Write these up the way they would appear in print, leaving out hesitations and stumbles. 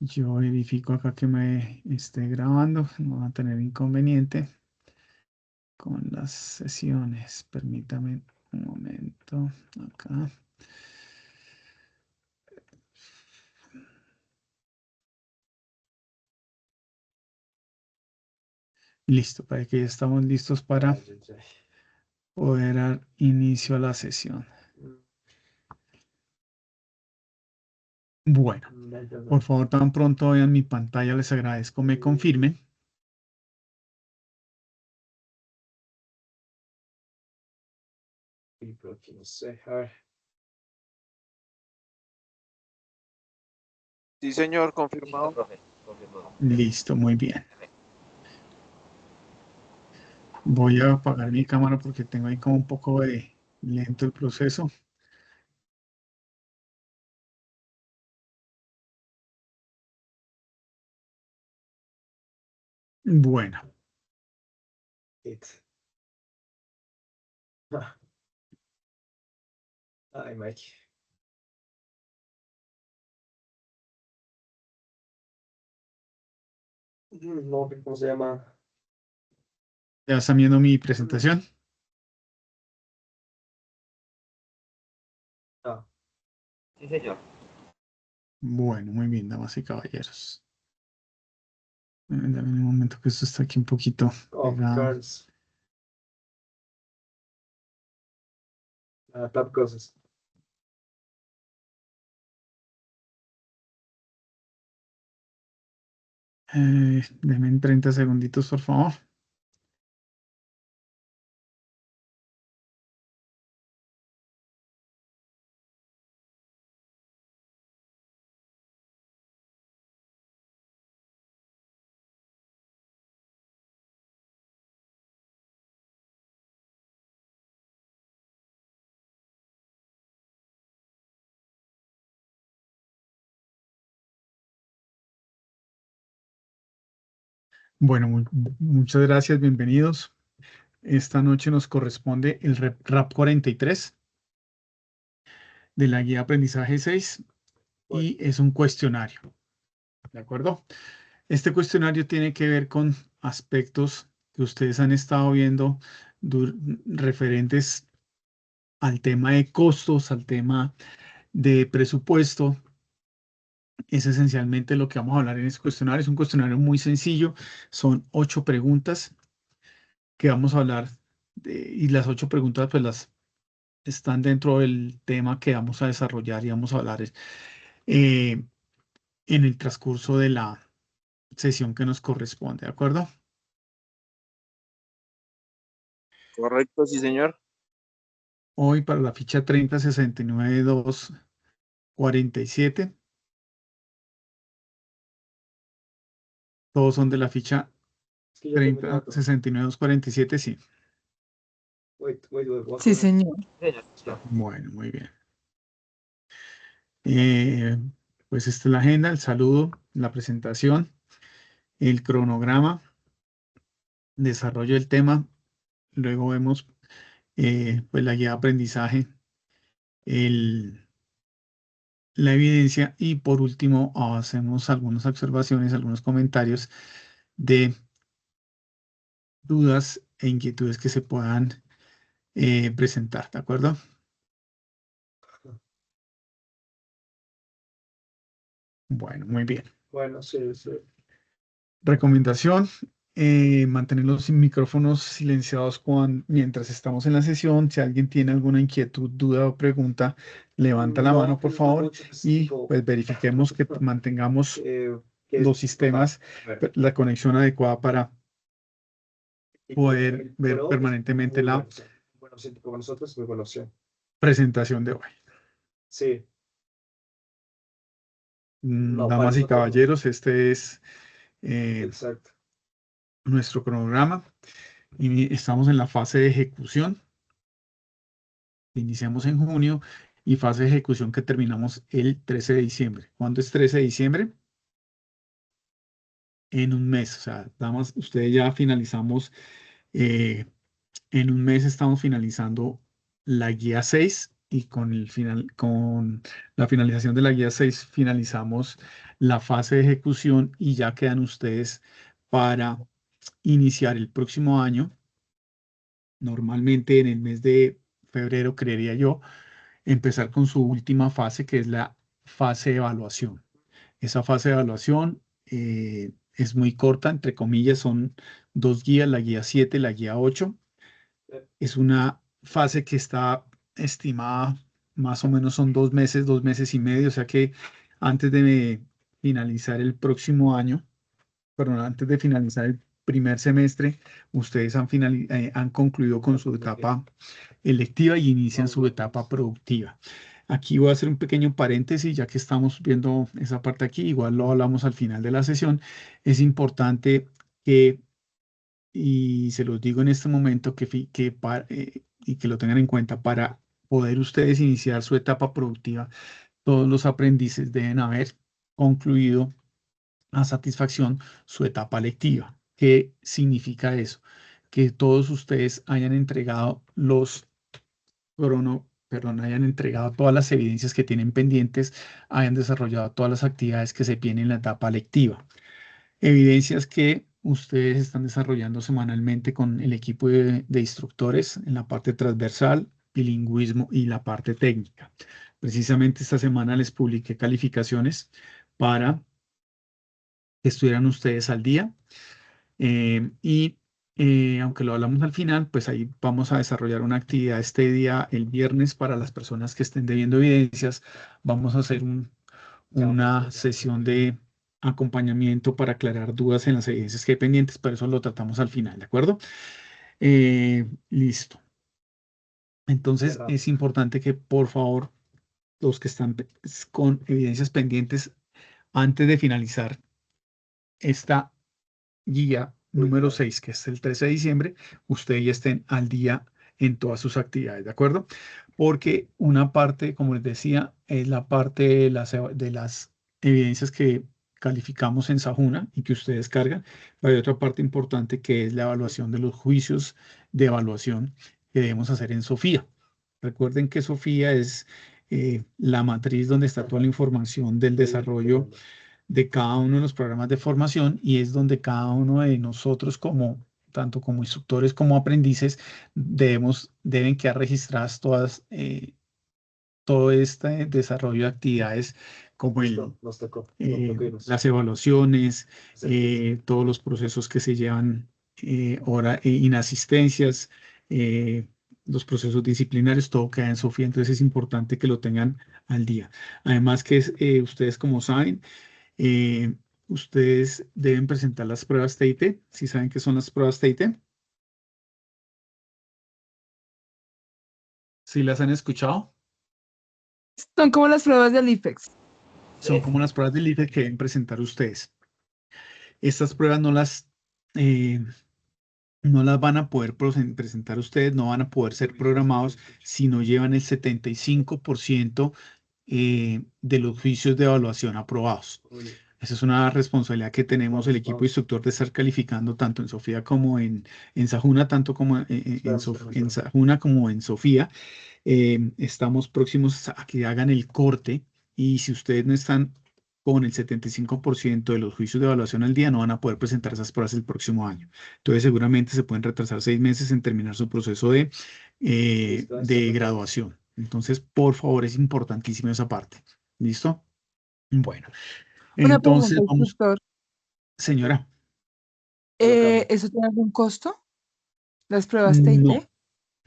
Yo verifico acá que me esté grabando, no va a tener inconveniente con las sesiones. Permítame un momento acá. Listo, para que ya estamos listos para poder dar inicio a la sesión. Bueno, por favor, tan pronto vean mi pantalla, les agradezco, me confirmen. Sí, señor, confirmado. Listo, muy bien. Voy a apagar mi cámara porque tengo ahí como un poco de lento el proceso. Bueno, Ay, Mike. No, ¿cómo se llama? ya están viendo mi presentación. Ah, Sí, señor. Bueno, muy bien, damas y caballeros. Dame un momento que esto está aquí un poquito pegado. Cards. Tap cosas. Denme 30 segunditos, por favor. Bueno, muchas gracias, bienvenidos. Esta noche nos corresponde el RAP 43 de la guía aprendizaje 6 y es un cuestionario, ¿de acuerdo? Este cuestionario tiene que ver con aspectos que ustedes han estado viendo referentes al tema de costos, al tema de presupuesto. Es esencialmente lo que vamos a hablar en este cuestionario. Es un cuestionario muy sencillo. Son 8 preguntas que vamos a hablar y las 8 preguntas pues las están dentro del tema que vamos a desarrollar y vamos a hablar eh, en el transcurso de la sesión que nos corresponde, ¿de acuerdo? Correcto, sí, señor. Hoy para la ficha 3069-247, todos son de la ficha Es que ya terminé 3069-247, sí. Sí, señor. Bueno, muy bien. Eh, pues esta es la agenda, el saludo, la presentación, el cronograma, desarrollo del tema. Luego vemos pues la guía de aprendizaje, la evidencia y por último hacemos algunas observaciones, algunos comentarios de dudas e inquietudes que se puedan presentar, ¿de acuerdo? Bueno, muy bien. Bueno, sí, sí. Recomendación, mantener los micrófonos silenciados mientras estamos en la sesión. Si alguien tiene alguna inquietud, duda o pregunta, levanta la mano, por favor, y pues verifiquemos que mantengamos los sistemas, la conexión adecuada para poder ver permanentemente la Bueno, sí, con nosotros muy buena opción. presentación de hoy. Sí. No, para Damas y nosotros no. caballeros, este es Exacto. nuestro cronograma y estamos en la fase de ejecución. Iniciamos en junio y fase de ejecución que terminamos el 13 de diciembre. ¿Cuándo es 13 de diciembre? En un mes. O sea, damas, ustedes ya finalizamos, en un mes estamos finalizando la guía 6 y con la finalización de la guía 6 finalizamos la fase de ejecución y ya quedan ustedes para iniciar el próximo año, normalmente en el mes de febrero, creería yo, empezar con su última fase, que es la fase de evaluación. Esa fase de evaluación es muy corta, entre comillas, son 2 guías, la guía 7 y la guía 8. Es una fase que está estimada, más o menos son 2 meses y medio, o sea que antes de finalizar el próximo año, perdón, antes de finalizar el primer semestre, ustedes han concluido con su etapa electiva y inician su etapa productiva. Aquí voy a hacer un pequeño paréntesis, ya que estamos viendo esa parte aquí, igual lo hablamos al final de la sesión. Es importante que, y se los digo en este momento, y que lo tengan en cuenta, para poder ustedes iniciar su etapa productiva, todos los aprendices deben haber concluido a satisfacción su etapa lectiva. ¿Qué significa eso? Que todos ustedes hayan entregado hayan entregado todas las evidencias que tienen pendientes, hayan desarrollado todas las actividades que se piden en la etapa lectiva. Evidencias que ustedes están desarrollando semanalmente con el equipo de instructores en la parte transversal, bilingüismo y la parte técnica. Precisamente esta semana les publiqué calificaciones para que estuvieran ustedes al día. Aunque lo hablamos al final, pues ahí vamos a desarrollar una actividad este día, el viernes, para las personas que estén debiendo evidencias. Vamos a hacer una sesión de acompañamiento para aclarar dudas en las evidencias que hay pendientes, pero eso lo tratamos al final, ¿de acuerdo? Listo. Entonces es importante que por favor los que están con evidencias pendientes antes de finalizar esta guía número 6, que es el 13 de diciembre, ustedes ya estén al día en todas sus actividades, ¿de acuerdo? Porque una parte, como les decía, es la parte de las evidencias que calificamos en Sajuna y que ustedes cargan, pero hay otra parte importante que es la evaluación de los juicios de evaluación que debemos hacer en Sofía. Recuerden que Sofía es la matriz donde está toda la información del desarrollo de cada uno de los programas de formación y es donde cada uno de nosotros tanto como instructores como aprendices deben quedar registradas todo este desarrollo de actividades como las evaluaciones, todos los procesos que se llevan ahora en asistencias, los procesos disciplinarios, todo queda en Sofía, entonces es importante que lo tengan al día. Además que ustedes como saben, eh, ustedes deben presentar las pruebas TIT. ¿Sí saben qué son las pruebas TIT? ¿Sí las han escuchado? Son como las pruebas del IFEX. Son como las pruebas del IFE que deben presentar ustedes. Estas pruebas no las van a poder presentar ustedes, no van a poder ser programados si no llevan el 75% de los juicios de evaluación aprobados. Esa es una responsabilidad que tenemos el equipo instructor de estar calificando tanto en Sofía como en Sajuna, tanto como en Sajuna como en Sofía. Estamos próximos a que hagan el corte y si ustedes no están con el 75% de los juicios de evaluación al día, no van a poder presentar esas pruebas el próximo año. Entonces, seguramente se pueden retrasar 6 meses en terminar su proceso de graduación. Entonces, por favor, es importantísima esa parte. ¿Listo? Bueno, Una entonces pregunta, vamos, instructor. señora. ¿Eso tiene algún costo? ¿Las pruebas TIT?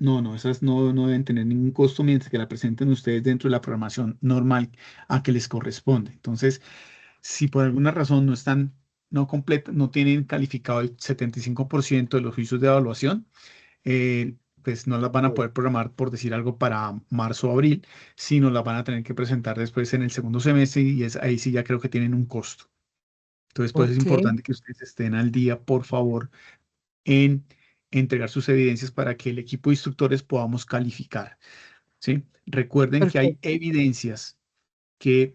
No, esas no deben tener ningún costo mientras que la presenten ustedes dentro de la programación normal a que les corresponde. Entonces, si por alguna razón no tienen calificado el 75% de los juicios de evaluación, pues no las van a poder programar, por decir algo, para marzo o abril, sino las van a tener que presentar después en el segundo semestre y ahí sí ya creo que tienen un costo. Entonces, pues es Ok, importante que ustedes estén al día, por favor, en entregar sus evidencias para que el equipo de instructores podamos calificar, ¿sí? Recuerden que hay perfecto. evidencias que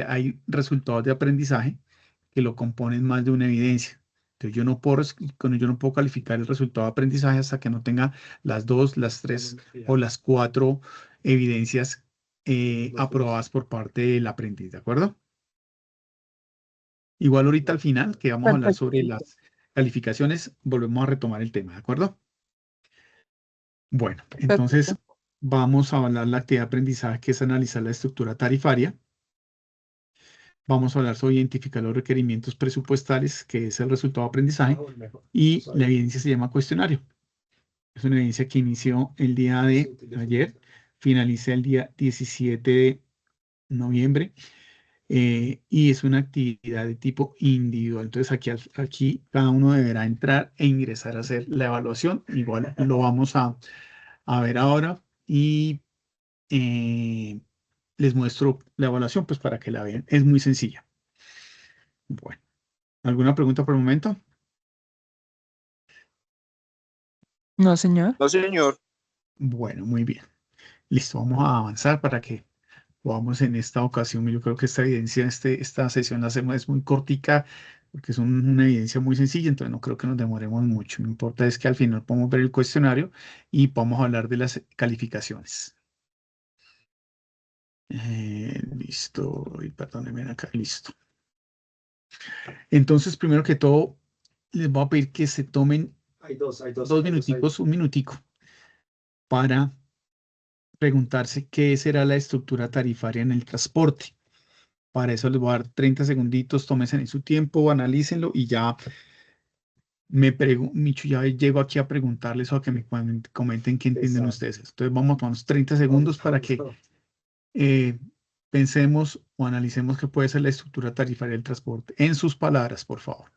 hay resultados de aprendizaje que lo componen más de una evidencia. Entonces yo no puedo calificar el resultado de aprendizaje hasta que no tenga las 2, las 3 o las 4 evidencias aprobadas por parte del aprendiz, ¿de acuerdo? Igual ahorita al final, que vamos a hablar Perfecto. sobre las calificaciones, volvemos a retomar el tema, ¿de acuerdo? Bueno, entonces Perfecto. vamos a hablar la actividad de aprendizaje, que es analizar la estructura tarifaria. Vamos a hablar sobre identificar los requerimientos presupuestales, que es el resultado de aprendizaje, y la evidencia se llama cuestionario. Es una evidencia que inició el día de ayer, finaliza el día 17 de noviembre, y es una actividad de tipo individual. Entonces aquí cada uno deberá entrar e ingresar a hacer la evaluación. Igual lo vamos a ver ahora y les muestro la evaluación pues para que la vean. Es muy sencilla. Bueno, ¿alguna pregunta por el momento? No, señor. No, señor. Bueno, muy bien. Listo, vamos a avanzar para que podamos en esta ocasión. Yo creo que esta evidencia, esta sesión la hacemos, es muy cortica porque es una evidencia muy sencilla, entonces no creo que nos demoremos mucho. Lo importante es que al final podamos ver el cuestionario y podamos hablar de las calificaciones. Listo, y perdónenme acá, listo. Entonces, primero que todo, les voy a pedir que se tomen dos minuticos, un minutico, para preguntarse qué será la estructura tarifaria en el transporte. Para eso les voy a dar 30 segunditos, tómense en su tiempo, analícenlo y ya Micho, ya llego aquí a preguntarles o a que me comenten qué entienden ustedes. Entonces vamos a tomarnos 30 segundos para que pensemos o analicemos qué puede ser la estructura tarifaria del transporte. En sus palabras, por favor.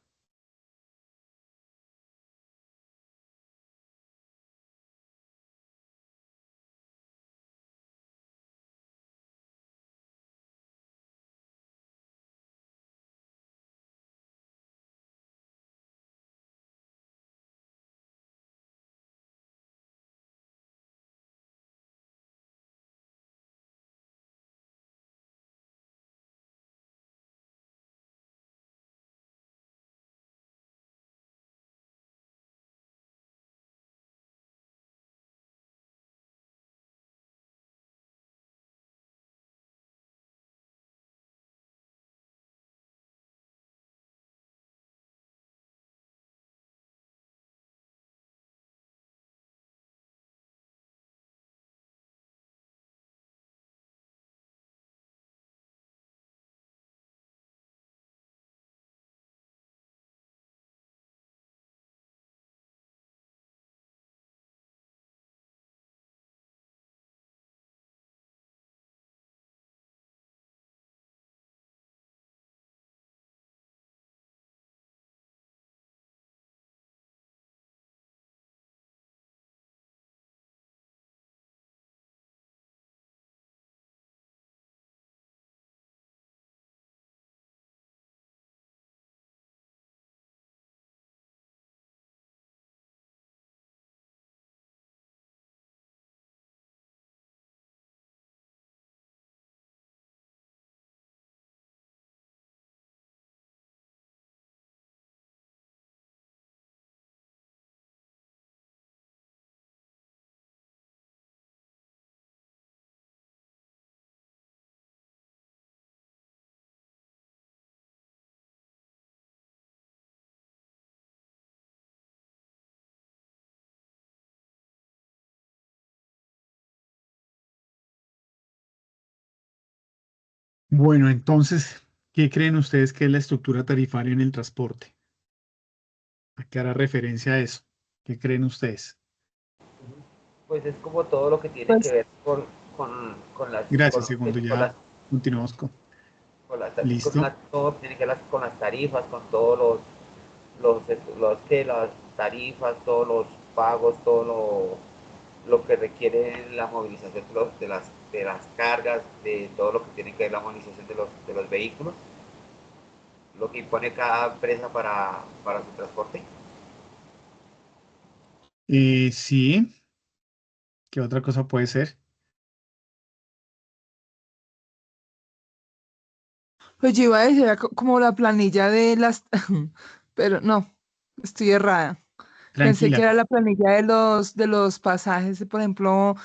Bueno, entonces, ¿qué creen ustedes que es la estructura tarifaria en el transporte? ¿A qué hará referencia a eso? ¿Qué creen ustedes? Pues es como todo lo que tiene que Pues, ver con las, Gracias, segundo. con las, Ya continuamos con. Listo. todo tiene que ver con las tarifas, con todos las tarifas, todos los pagos, todo lo que requiere la movilización de las cargas, de todo lo que tiene que ver la movilización de los vehículos, lo que impone cada empresa para su transporte. Sí, ¿qué otra cosa puede ser? pues yo iba a decir como la planilla de las, pero no, estoy errada. Pensé que Tranquila. era la planilla de los pasajes, por ejemplo,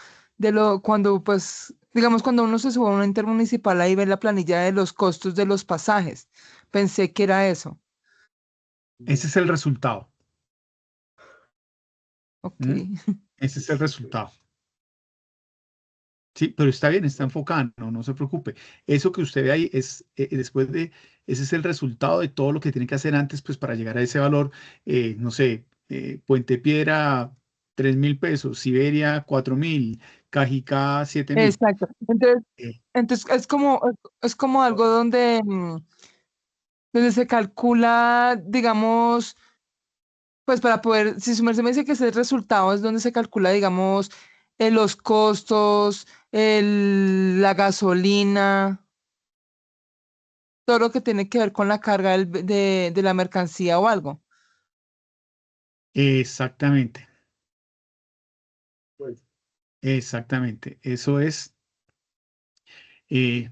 cuando pues, digamos, cuando uno se sube a una intermunicipal, ahí ve la planilla de los costos de los pasajes. Pensé que era eso. Ese es el resultado. Ok. ¿Mm? Ese es el resultado. Sí, pero está bien, está enfocado, no se preocupe. Eso que usted ve ahí es después de, ese es el resultado de todo lo que tiene que hacer antes, pues para llegar a ese valor. No sé, Puente Piedra, 3.000 pesos, Siberia, 4.000, Cajicá, 7.000. Exacto. Eh, Entonces es como algo donde, donde se calcula, digamos, pues para poder, si su merced me dice que ese resultado es donde se calcula, digamos, los costos, la gasolina, todo lo que tiene que ver con la carga de la mercancía o algo. exactamente, Pues, exactamente. Eso es eh,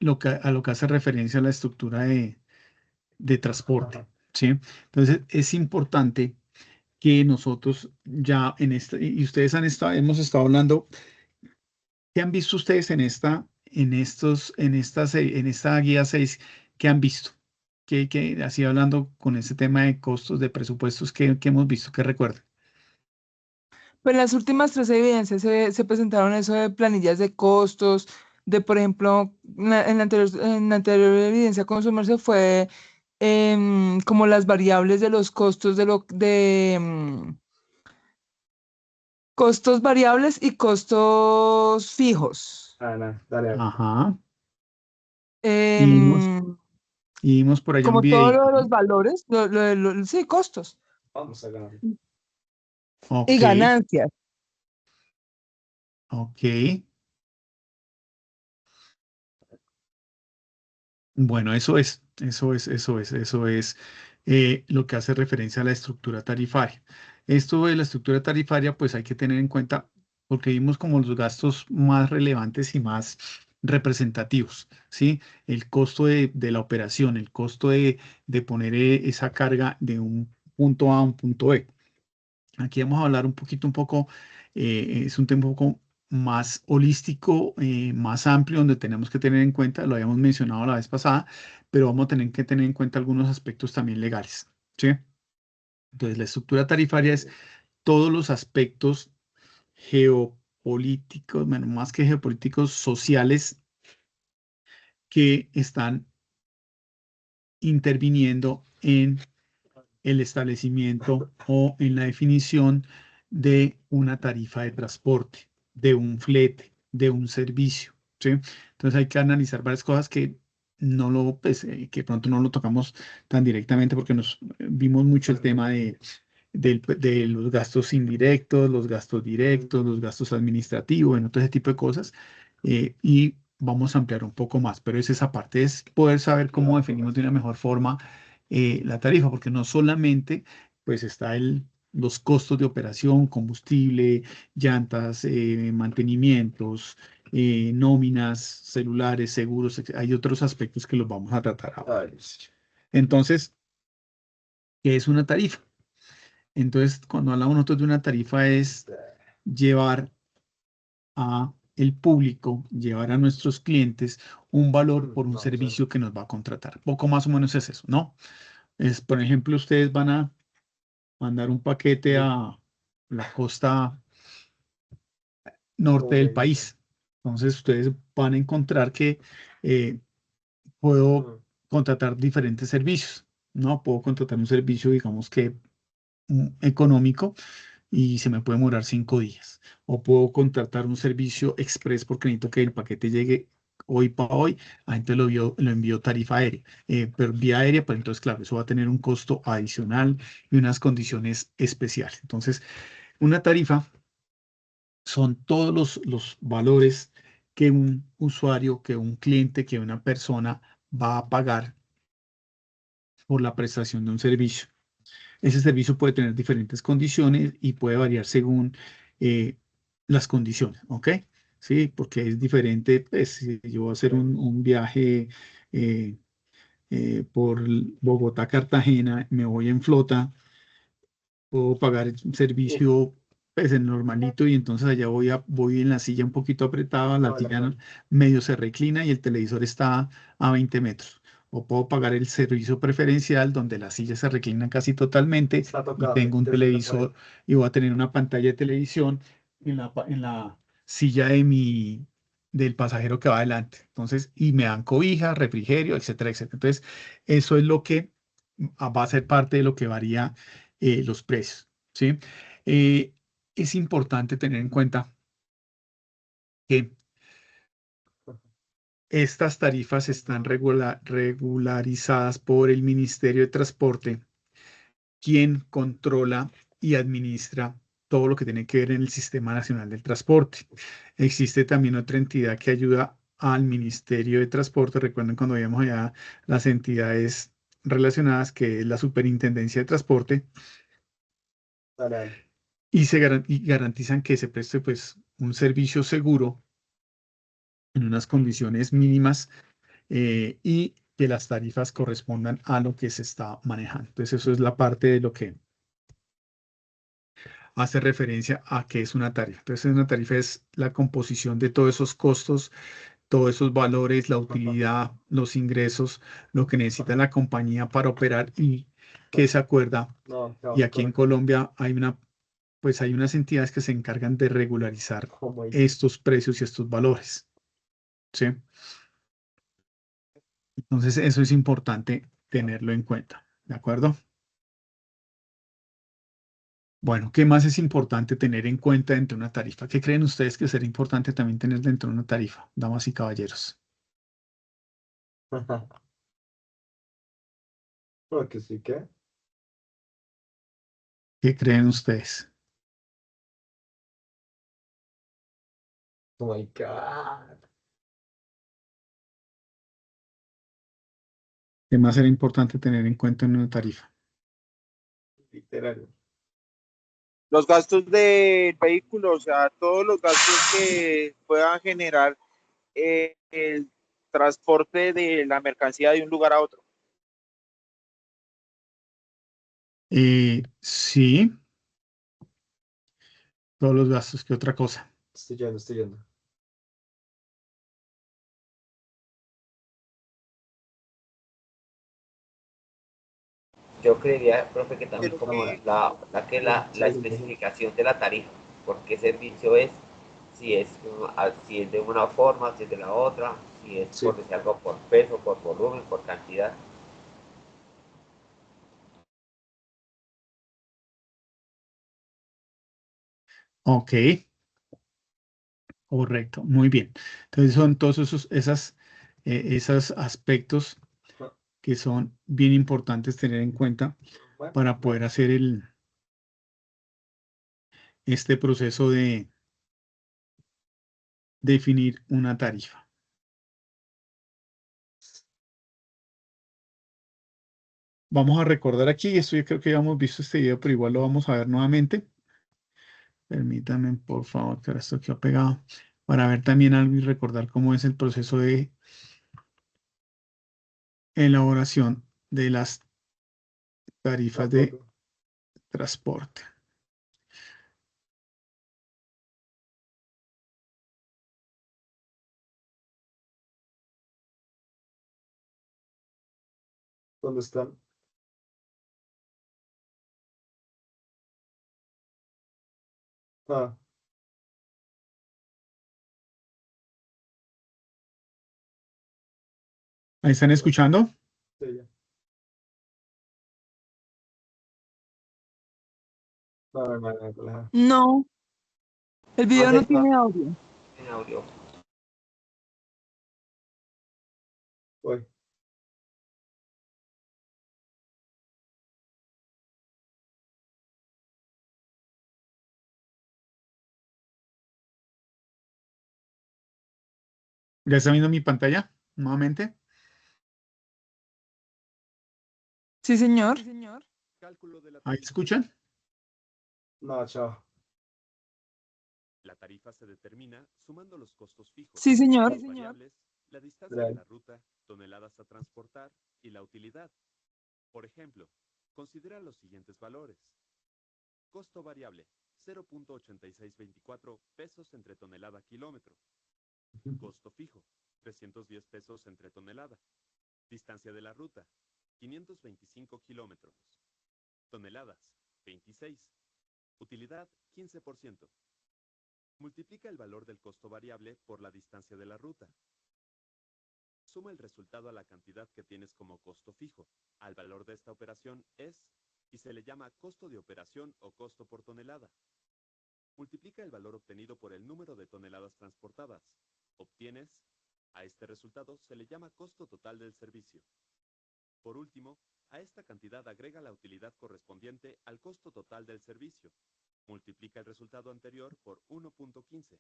a lo que hace referencia a la estructura de transporte, ajá. ¿sí? Entonces, es importante que nosotros ya en esta, y ustedes hemos estado hablando, ¿qué han visto ustedes en esta guía 6? ¿Qué han visto? Así hablando con ese tema de costos, de presupuestos, ¿qué hemos visto? ¿Qué recuerdan? Pues las últimas tres evidencias se presentaron eso de planillas de costos, de por ejemplo, en la anterior evidencia con su merced fue como las variables de los costos costos variables y costos fijos. No, dale. Ajá. Y vimos, Em, y vimos por allá un como todos videito, los ¿no? valores, sí, costos Vamos a ganar. y Ok, ganancias. ok. Bueno, eso es lo que hace referencia a la estructura tarifaria. Esto de la estructura tarifaria, pues hay que tener en cuenta, porque vimos como los gastos más relevantes y más representativos, ¿sí? El costo de la operación, el costo de poner esa carga de un punto A a un punto B. Aquí vamos a hablar un poco, es un tema un poco más holístico, más amplio, donde tenemos que tener en cuenta, lo habíamos mencionado la vez pasada, pero vamos a tener que tener en cuenta algunos aspectos también legales, ¿sí? Entonces, la estructura tarifaria es todos los aspectos geopolíticos, bueno, más que geopolíticos, sociales que están interviniendo en el establecimiento o en la definición de una tarifa de transporte, de un flete, de un servicio, ¿sí? Entonces hay que analizar varias cosas que pues, que pronto no lo tocamos tan directamente porque nos vimos mucho el tema de los gastos indirectos, los gastos directos, los gastos administrativos, bueno, todo ese tipo de cosas. Y vamos a ampliar un poco más, pero es esa parte, es poder saber cómo definimos de una mejor forma la tarifa, porque no solamente pues está los costos de operación, combustible, llantas, mantenimientos, nóminas, celulares, seguros, hay otros aspectos que los vamos a tratar ahora. Ay, sí. Entonces, ¿qué es una tarifa? Entonces, cuando hablamos nosotros de una tarifa es llevar a el público, llevar a nuestros clientes un valor por un servicio que nos va a contratar. Poco más o menos es eso, ¿no? Por ejemplo, ustedes van a mandar un paquete a la costa norte del país. Entonces, ustedes van a encontrar que eh, puedo contratar diferentes servicios, ¿no? Puedo contratar un servicio, digamos que económico y se me puede demorar 5 días. O puedo contratar un servicio express porque necesito que el paquete llegue hoy para hoy. A gente lo envió tarifa aérea, pero vía aérea, pues entonces, claro, eso va a tener un costo adicional y unas condiciones especiales. Entonces, una tarifa son todos los valores que un usuario, que un cliente, que una persona va a pagar por la prestación de un servicio. Ese servicio puede tener diferentes condiciones y puede variar según eh, las condiciones, ¿ok? Sí, porque es diferente, pues, si yo voy a hacer un viaje eh, por Bogotá-Cartagena, me voy en flota, puedo pagar un servicio pues el normalito, y entonces allá voy en la silla un poquito apretada, la Ah, la silla cama. medio se reclina y el televisor está a 20 metros. O puedo pagar el servicio preferencial donde la silla se reclina casi totalmente Está y tocado. tengo un Desde la pared. televisor y voy a tener una pantalla de televisión en la silla del pasajero que va adelante. Entonces, y me dan cobija, refrigerio, etcétera, etcétera. Entonces, eso es lo que va a ser parte de lo que varía los precios, ¿sí? Eh, es importante tener en cuenta que estas tarifas están regularizadas por el Ministerio de Transporte, quien controla y administra todo lo que tiene que ver en el Sistema Nacional del Transporte. Existe también otra entidad que ayuda al Ministerio de Transporte. Recuerden cuando veíamos allá las entidades relacionadas, que es la Superintendencia de Transporte, Dale, dale. y garantizan que se preste pues un servicio seguro en unas condiciones mínimas, y que las tarifas correspondan a lo que se está manejando. Entonces, eso es la parte de lo que hace referencia a qué es una tarifa. Entonces, una tarifa es la composición de todos esos costos, todos esos valores, la utilidad, los ingresos, lo que necesita la compañía para operar y que se acuerda. No, Y no, aquí en correcto. Colombia pues hay unas entidades que se encargan de regularizar Como ahí. estos precios y estos valores, ¿sí? Entonces, eso es importante tenerlo en cuenta, ¿de acuerdo? Bueno, ¿qué más es importante tener en cuenta dentro de una tarifa? ¿Qué creen ustedes que sería importante también tener dentro de una tarifa, damas y caballeros? Porque sí que. ¿Qué creen ustedes? Oh my God. ¿Qué más sería importante tener en cuenta en una tarifa? Literal. Los gastos del vehículo, o sea, todos los gastos que puedan generar el transporte de la mercancía de un lugar a otro. Sí, todos los gastos, ¿qué otra cosa? Estoy yendo, estoy yendo. Yo creería, profe, que también Pero como que la especificación de la tarifa, por qué servicio es, si es de una forma, si es de la otra, si es Sí. por decir algo por peso, por volumen, por cantidad. Ok, correcto, muy bien. Entonces son todos esos aspectos que son bien importantes tener en cuenta Bueno, para poder hacer este proceso de definir una tarifa. Vamos a recordar aquí, esto yo creo que ya hemos visto este video, pero igual lo vamos a ver nuevamente. Permítanme, por favor, que ahora esto quedó pegado, para ver también algo y recordar cómo es el proceso de elaboración de las tarifas de tampoco. transporte. ¿Dónde están? Ah, ¿Ahí están escuchando? sí, ya. No. No, el No video sé no si tiene audio. en audio. Voy. ¿Ya está viendo mi pantalla nuevamente? Sí, señor. ¿Ahí escuchan? No, chao. La tarifa se determina sumando los costos fijos, Sí, señor. las variables, la distancia Real. de la ruta, toneladas a transportar y la utilidad. Por ejemplo, considera los siguientes valores. Costo variable, 0.8624 pesos entre tonelada kilómetro. Costo fijo, 310 pesos entre tonelada. Distancia de la ruta, 525 kilómetros. Toneladas, 26. Utilidad, 15%. Multiplica el valor del costo variable por la distancia de la ruta. Suma el resultado a la cantidad que tienes como costo fijo. Al valor de esta operación es, y se le llama costo de operación o costo por tonelada. Multiplica el valor obtenido por el número de toneladas transportadas. Obtienes, a este resultado se le llama costo total del servicio. Por último, a esta cantidad agrega la utilidad correspondiente al costo total del servicio. Multiplica el resultado anterior por 1.15.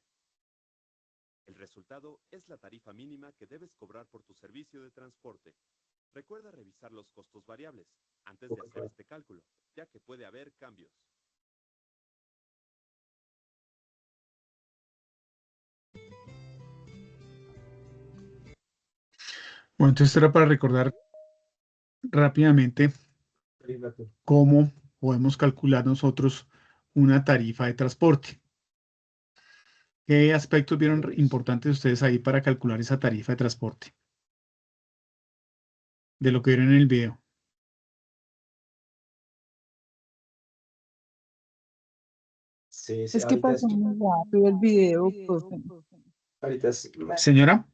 El resultado es la tarifa mínima que debes cobrar por tu servicio de transporte. Recuerda revisar los costos variables antes de hacer este cálculo, ya que puede haber cambios. Bueno, entonces esto era para recordar rápidamente Fíjate. cómo podemos calcular nosotros una tarifa de transporte. ¿Qué aspectos vieron importantes ustedes ahí para calcular esa tarifa de transporte? De lo que vieron en el video. Sí, sí, Es que pasó muy rápido el video, profe. ahorita es Señora,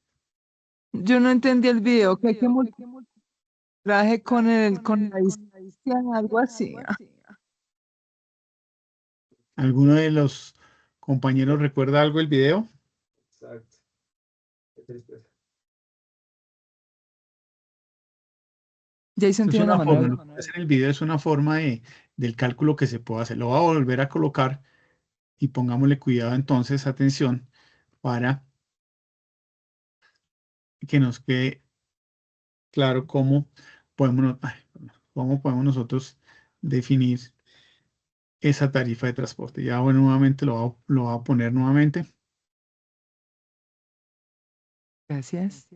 Yo no entendí el video, que hay que multiplicar con la distancia, algo así. ¿alguno de los compañeros recuerda algo del video? exacto. Qué tristeza. Jason Es tiene la una mano. forma, lo que hacer en el video es una forma del cálculo que se puede hacer. Lo voy a volver a colocar y pongámosle cuidado entonces, atención, para que nos quede claro cómo podemos nosotros definir esa tarifa de transporte. Ya bueno, nuevamente lo voy a poner nuevamente. Gracias.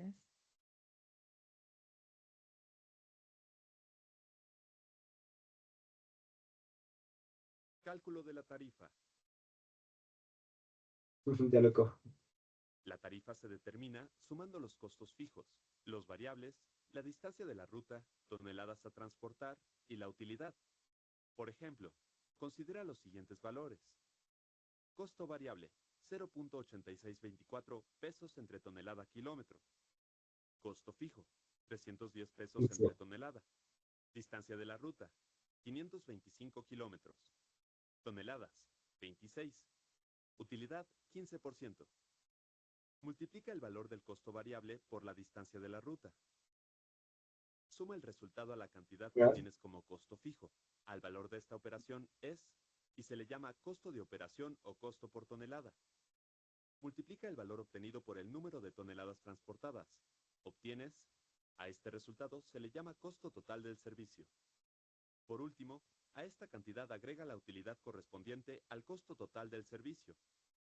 Cálculo de la tarifa. Ya loco. La tarifa se determina sumando los costos fijos, los variables, la distancia de la ruta, toneladas a transportar y la utilidad. Por ejemplo, considera los siguientes valores. Costo variable, 0.8624 pesos entre tonelada kilómetro. Costo fijo, 310 pesos entre tonelada. Distancia de la ruta, 525 kilómetros. Toneladas, 26. Utilidad, 15%. Multiplica el valor del costo variable por la distancia de la ruta. Suma el resultado a la cantidad que tienes como costo fijo. Al valor de esta operación es, y se le llama costo de operación o costo por tonelada. Multiplica el valor obtenido por el número de toneladas transportadas. Obtienes, a este resultado se le llama costo total del servicio. Por último, a esta cantidad agrega la utilidad correspondiente al costo total del servicio.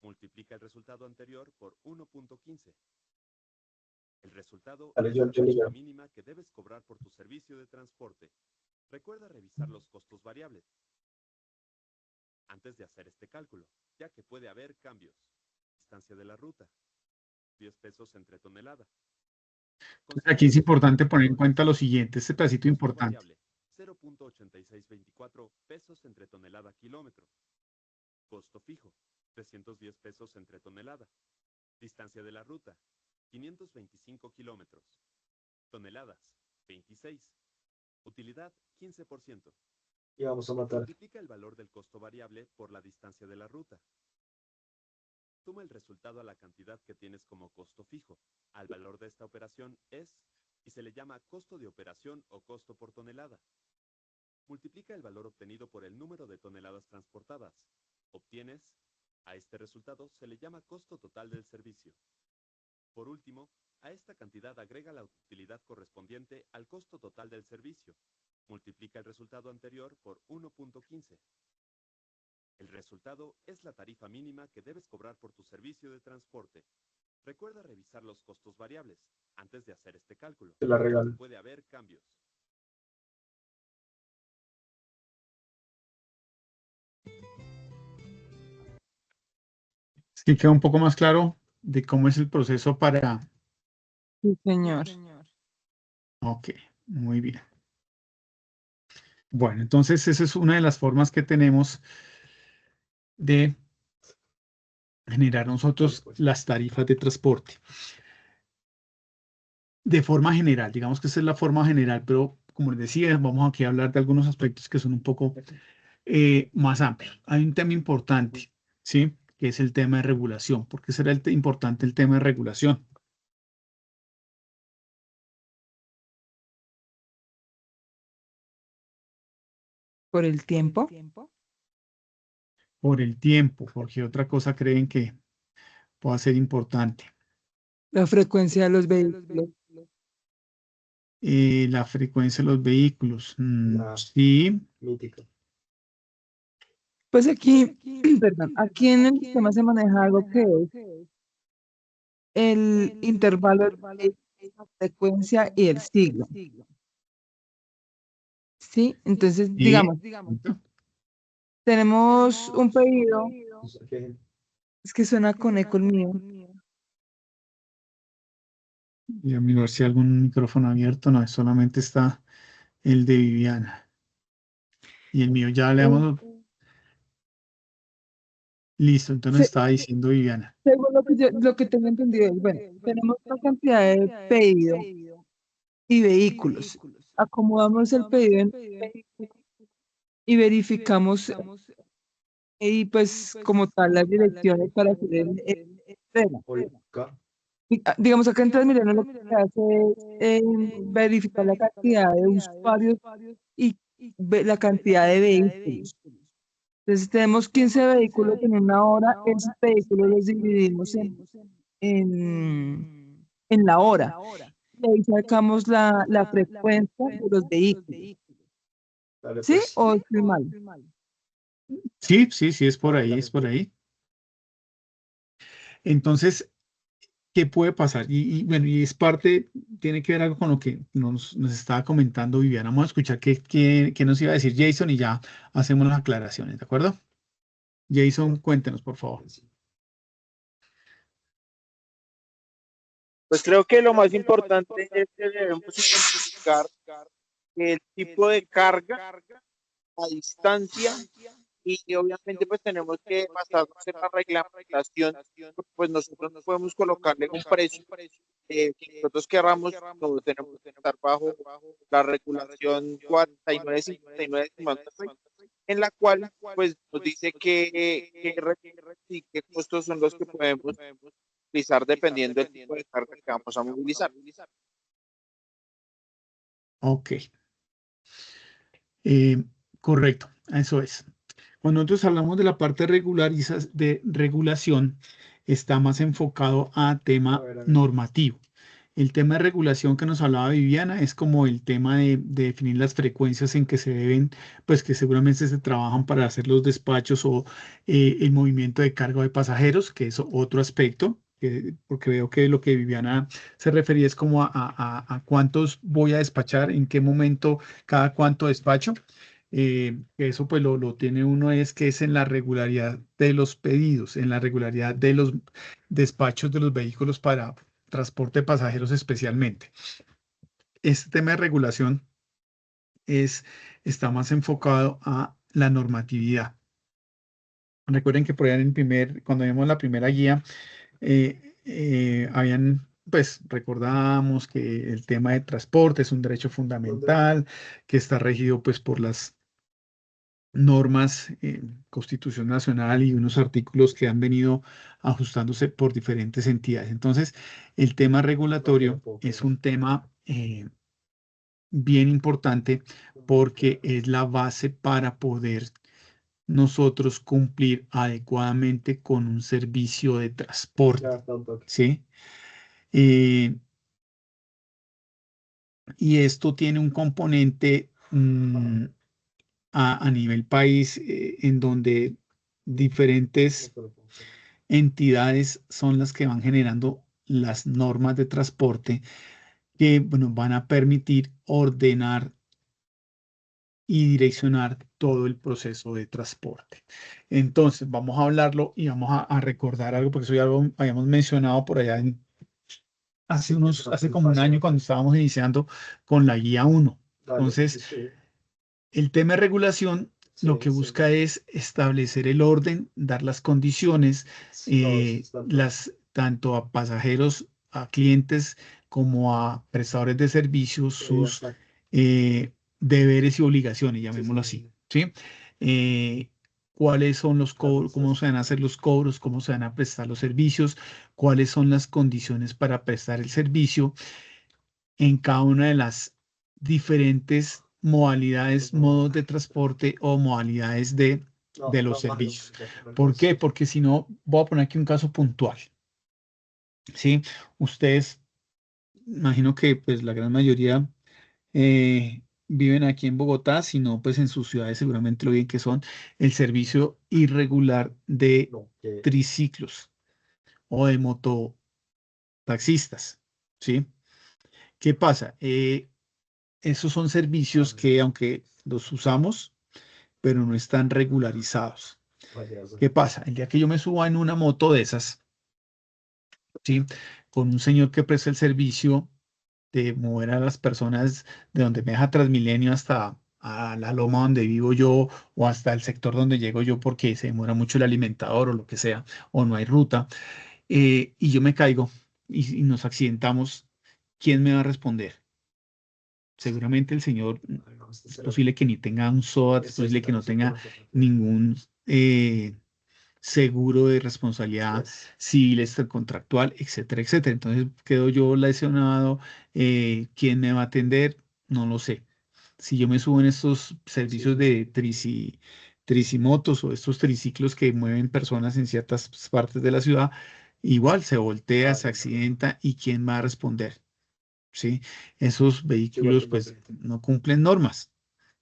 Multiplica el resultado anterior por 1.15. El resultado Vale, es yo la tarifa digo. mínima que debes cobrar por tu servicio de transporte. Recuerda revisar los costos variables antes de hacer este cálculo, ya que puede haber cambios. Distancia de la ruta, 10 pesos entre tonelada. Aquí es importante poner en Valores. cuenta lo siguiente, este pedacito Costo importante. variable, 0.8624 pesos entre tonelada kilómetro. Costo fijo, 310 pesos entre tonelada. Distancia de la ruta, 525 kilómetros. Toneladas, 26. Utilidad, 15%. Y vamos a matar. Multiplica el valor del costo variable por la distancia de la ruta. Suma el resultado a la cantidad que tienes como costo fijo. Al valor de esta operación es, y se le llama costo de operación o costo por tonelada. Multiplica el valor obtenido por el número de toneladas transportadas. Obtienes, a este resultado se le llama costo total del servicio. Por último, a esta cantidad agrega la utilidad correspondiente al costo total del servicio. Multiplica el resultado anterior por 1.15. El resultado es la tarifa mínima que debes cobrar por tu servicio de transporte. Recuerda revisar los costos variables antes de hacer este cálculo. Te la regalo. Puede haber cambios. Sí queda un poco más claro de cómo es el proceso para... Sí, señor. Ok, muy bien. Bueno, entonces esa es una de las formas que tenemos de generar nosotros las tarifas de transporte. De forma general, digamos que esa es la forma general, pero como les decía, vamos aquí a hablar de algunos aspectos que son un poco más amplios. Hay un tema importante, ¿sí? Que es el tema de regulación. ¿Por qué será importante el tema de regulación? Por el tiempo. Por el tiempo, porque otra cosa creen que pueda ser importante. La frecuencia de los vehículos. La frecuencia de los vehículos. La Sí, mítica. Pues aquí, perdón, aquí en el sistema se maneja algo que es el intervalo de la frecuencia y el siglo. ¿Sí? Entonces, y digamos, tenemos un pedido, es que suena con eco el mío. voy a mirar si hay algún micrófono abierto. No, solamente está el de Viviana. Y el mío ya le damos. Listo, entonces nos Se- estaba diciendo Viviana. Según lo que tengo entendido, es, bueno, tenemos una cantidad de pedido y vehículos. Acomodamos el pedido en vehículo y verificamos y pues como tal las direcciones para hacer el entrega. Olga. Digamos acá en Transmilenio lo que se hace es verificar la cantidad de usuarios y la cantidad de vehículos. Entonces tenemos 15 vehículos en una hora, esos vehículos los dividimos en la hora. Y ahí sacamos la frecuencia de los vehículos. Dale, ¿Sí? pues. ¿O estoy mal? Sí, sí, sí, es por No, ahí, dale, es por pues. ahí. Entonces, ¿qué puede pasar? Bueno, y es parte, tiene que ver algo con lo que nos estaba comentando Viviana. Vamos a escuchar qué nos iba a decir Jason y ya hacemos las aclaraciones, ¿de acuerdo? Jason, cuéntenos, por favor. Pues creo que lo más importante es que debemos identificar el tipo de carga, a distancia y obviamente pues tenemos que basarnos en la reglamentación, pues nosotros no podemos colocarle un precio que nosotros querramos, no tenemos que estar bajo la regulación 4959 si mal no estoy, en la cual pues nos dice y qué costos son los que podemos utilizar dependiendo del tipo de carga que vamos a movilizar. Ok, eh, correcto, eso es. Cuando nosotros hablamos de la parte de regulación, está más enfocado a A tema ver, a ver. normativo. El tema de regulación que nos hablaba Viviana es como el tema de definir las frecuencias en que se deben, pues que seguramente se trabajan para hacer los despachos o el movimiento de carga de pasajeros, que es otro aspecto, porque veo que lo que Viviana se refería es como a cuántos voy a despachar, en qué momento, cada cuánto despacho. Eso pues lo tiene uno es que es en la regularidad de los pedidos, en la regularidad de los despachos de los vehículos para transporte de pasajeros especialmente. Este tema de regulación está más enfocado a la normatividad. Recuerden que por ahí cuando vimos la primera guía, pues recordamos que el tema de transporte es un derecho fundamental que está regido pues por las normas, Constitución Nacional y unos artículos que han venido ajustándose por diferentes entidades. Entonces, el tema regulatorio es un tema bien importante porque es la base para poder nosotros cumplir adecuadamente con un servicio de transporte, Ya está un toque. ¿sí? Eh, y esto tiene un componente a nivel país en donde diferentes entidades son las que van generando las normas de transporte que, bueno, van a permitir ordenar y direccionar todo el proceso de transporte. Entonces, vamos a hablarlo y vamos a recordar algo, porque eso ya lo habíamos mencionado por allá hace como un año cuando estábamos iniciando con la guía 1. Entonces, el tema de regulación lo que busca es establecer el orden, dar las condiciones, tanto a pasajeros, a clientes, como a prestadores de servicios, sus deberes y obligaciones, llamémoslo así, ¿sí? Cuáles son los cobros, cómo se van a hacer los cobros, cómo se van a prestar los servicios, cuáles son las condiciones para prestar el servicio en cada una de las diferentes modalidades, modos de transporte o modalidades de los servicios. ¿Por qué? Porque si no, voy a poner aquí un caso puntual. ¿Sí? Ustedes, imagino que pues la gran mayoría viven aquí en Bogotá, si no, pues en sus ciudades seguramente lo bien que son el servicio irregular de triciclos o de mototaxistas. ¿Sí? ¿Qué pasa? Esos son servicios que, aunque los usamos, pero no están regularizados. ¿Qué pasa? El día que yo me suba en una moto de esas, ¿sí? Con un señor que presta el servicio de mover a las personas de donde me deja Transmilenio hasta a la loma donde vivo yo o hasta el sector donde llego yo porque se demora mucho el alimentador o lo que sea, o no hay ruta, y yo me caigo y nos accidentamos, ¿quién me va a responder? Seguramente el señor, es posible que ni tenga un SOAT, es posible que no tenga ningún seguro de responsabilidad civil, extracontractual, etcétera, etcétera. Entonces quedo yo lesionado, ¿quién me va a atender? No lo sé. Si yo me subo en estos servicios de tricimotos o estos triciclos que mueven personas en ciertas partes de la ciudad, igual se voltea, se accidenta y ¿quién va a responder? ¿Sí? Esos vehículos pues no cumplen normas,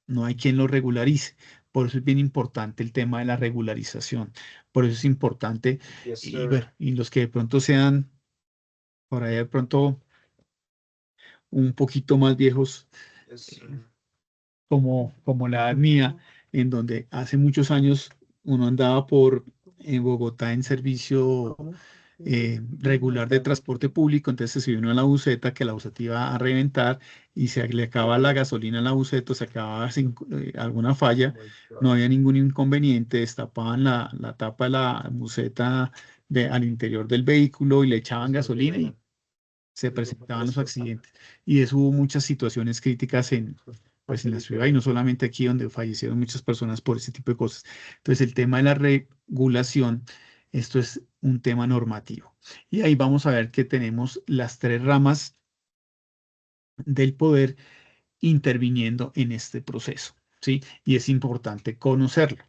no hay quien los regularice. Por eso es bien importante el tema de la regularización. Por eso es importante, y los que de pronto sean, por ahí de pronto un poquito más viejos, como la edad mía, en donde hace muchos años uno andaba en Bogotá en servicio regular de transporte público, entonces se subió uno a la buseta, que la buseta iba a reventar y se le acaba la gasolina en la buseta, se acababa sin alguna falla, no había ningún inconveniente, destapaban la tapa de la buseta al interior del vehículo y le echaban gasolina y se presentaban los accidentes. Y eso hubo muchas situaciones críticas pues en la ciudad y no solamente aquí donde fallecieron muchas personas por ese tipo de cosas. Entonces el tema de la regulación, esto es un tema normativo. Y ahí vamos a ver que tenemos las tres ramas del poder interviniendo en este proceso, ¿sí? Y es importante conocerlo.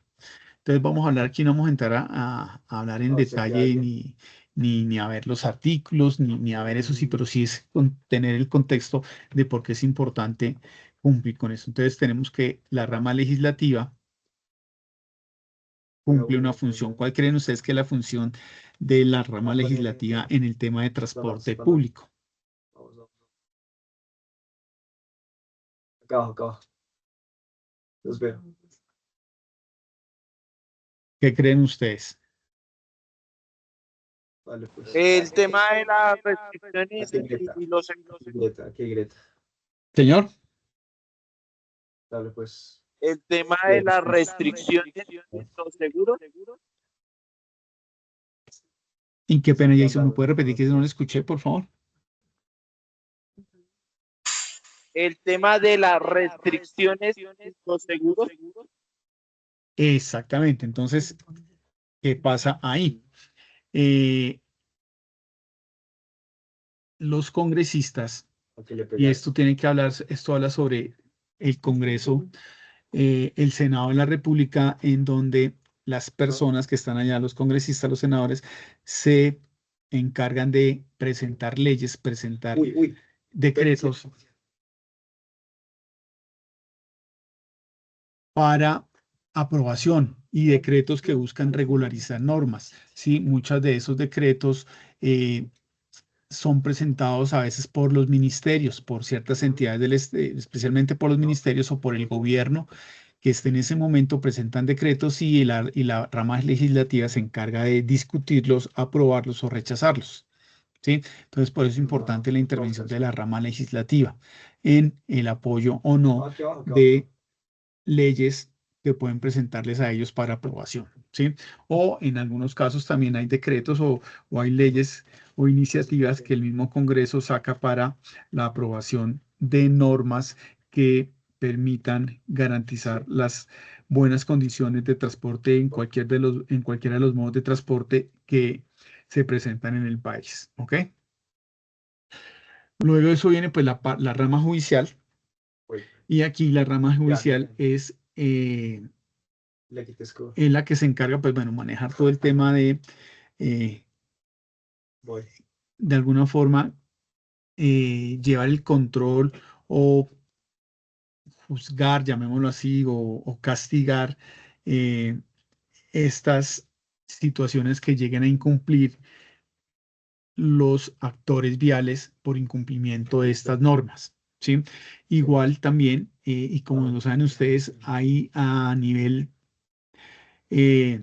Entonces vamos a hablar, aquí no vamos a entrar a hablar en detalle ni a ver los artículos, ni a ver eso, sí, pero sí es tener el contexto de por qué es importante cumplir con eso. Entonces tenemos que la rama legislativa cumple una función. ¿Cuál creen ustedes que es la función de la rama legislativa en el tema de transporte público? Acá. Los veo. ¿Qué creen ustedes? Vale, pues. El tema de las restricciones Aquí Greta. y los Aquí Greta. Señor, Dale, pues. el tema de las restricciones y los seguros. ¿en qué pena, Jason? ¿Me puede repetir que no lo escuché, por favor? El tema de las restricciones y los seguros. Exactamente. Entonces, ¿qué pasa ahí? Los congresistas, y esto tiene que hablar, esto habla sobre el Congreso, el Senado de la República, en donde las personas que están allá, los congresistas, los senadores, se encargan de presentar leyes, presentar decretos para aprobación y decretos que buscan regularizar normas. ¿Sí? Muchos de esos decretos son presentados a veces por los ministerios, por ciertas entidades especialmente por los ministerios o por el gobierno, que en ese momento presentan decretos y la rama legislativa se encarga de discutirlos, aprobarlos o rechazarlos. ¿Sí? Entonces, por eso es importante la intervención de la rama legislativa en el apoyo o no Aquí abajo, de leyes que pueden presentarles a ellos para aprobación, ¿sí? O en algunos casos también hay decretos o hay leyes o iniciativas que el mismo Congreso saca para la aprobación de normas que permitan garantizar las buenas condiciones de transporte en en cualquiera de los modos de transporte que se presentan en el país, ¿ok? Luego de eso viene pues la rama judicial, Uy, y aquí la rama judicial ya. es Le quité escudo. la que se encarga, pues bueno, manejar todo el tema eh, Voy. de alguna forma, llevar el control o juzgar, llamémoslo así, o castigar eh, estas situaciones que lleguen a incumplir los actores viales por incumplimiento de estas normas, ¿sí? Igual también, y como lo saben ustedes, hay a nivel de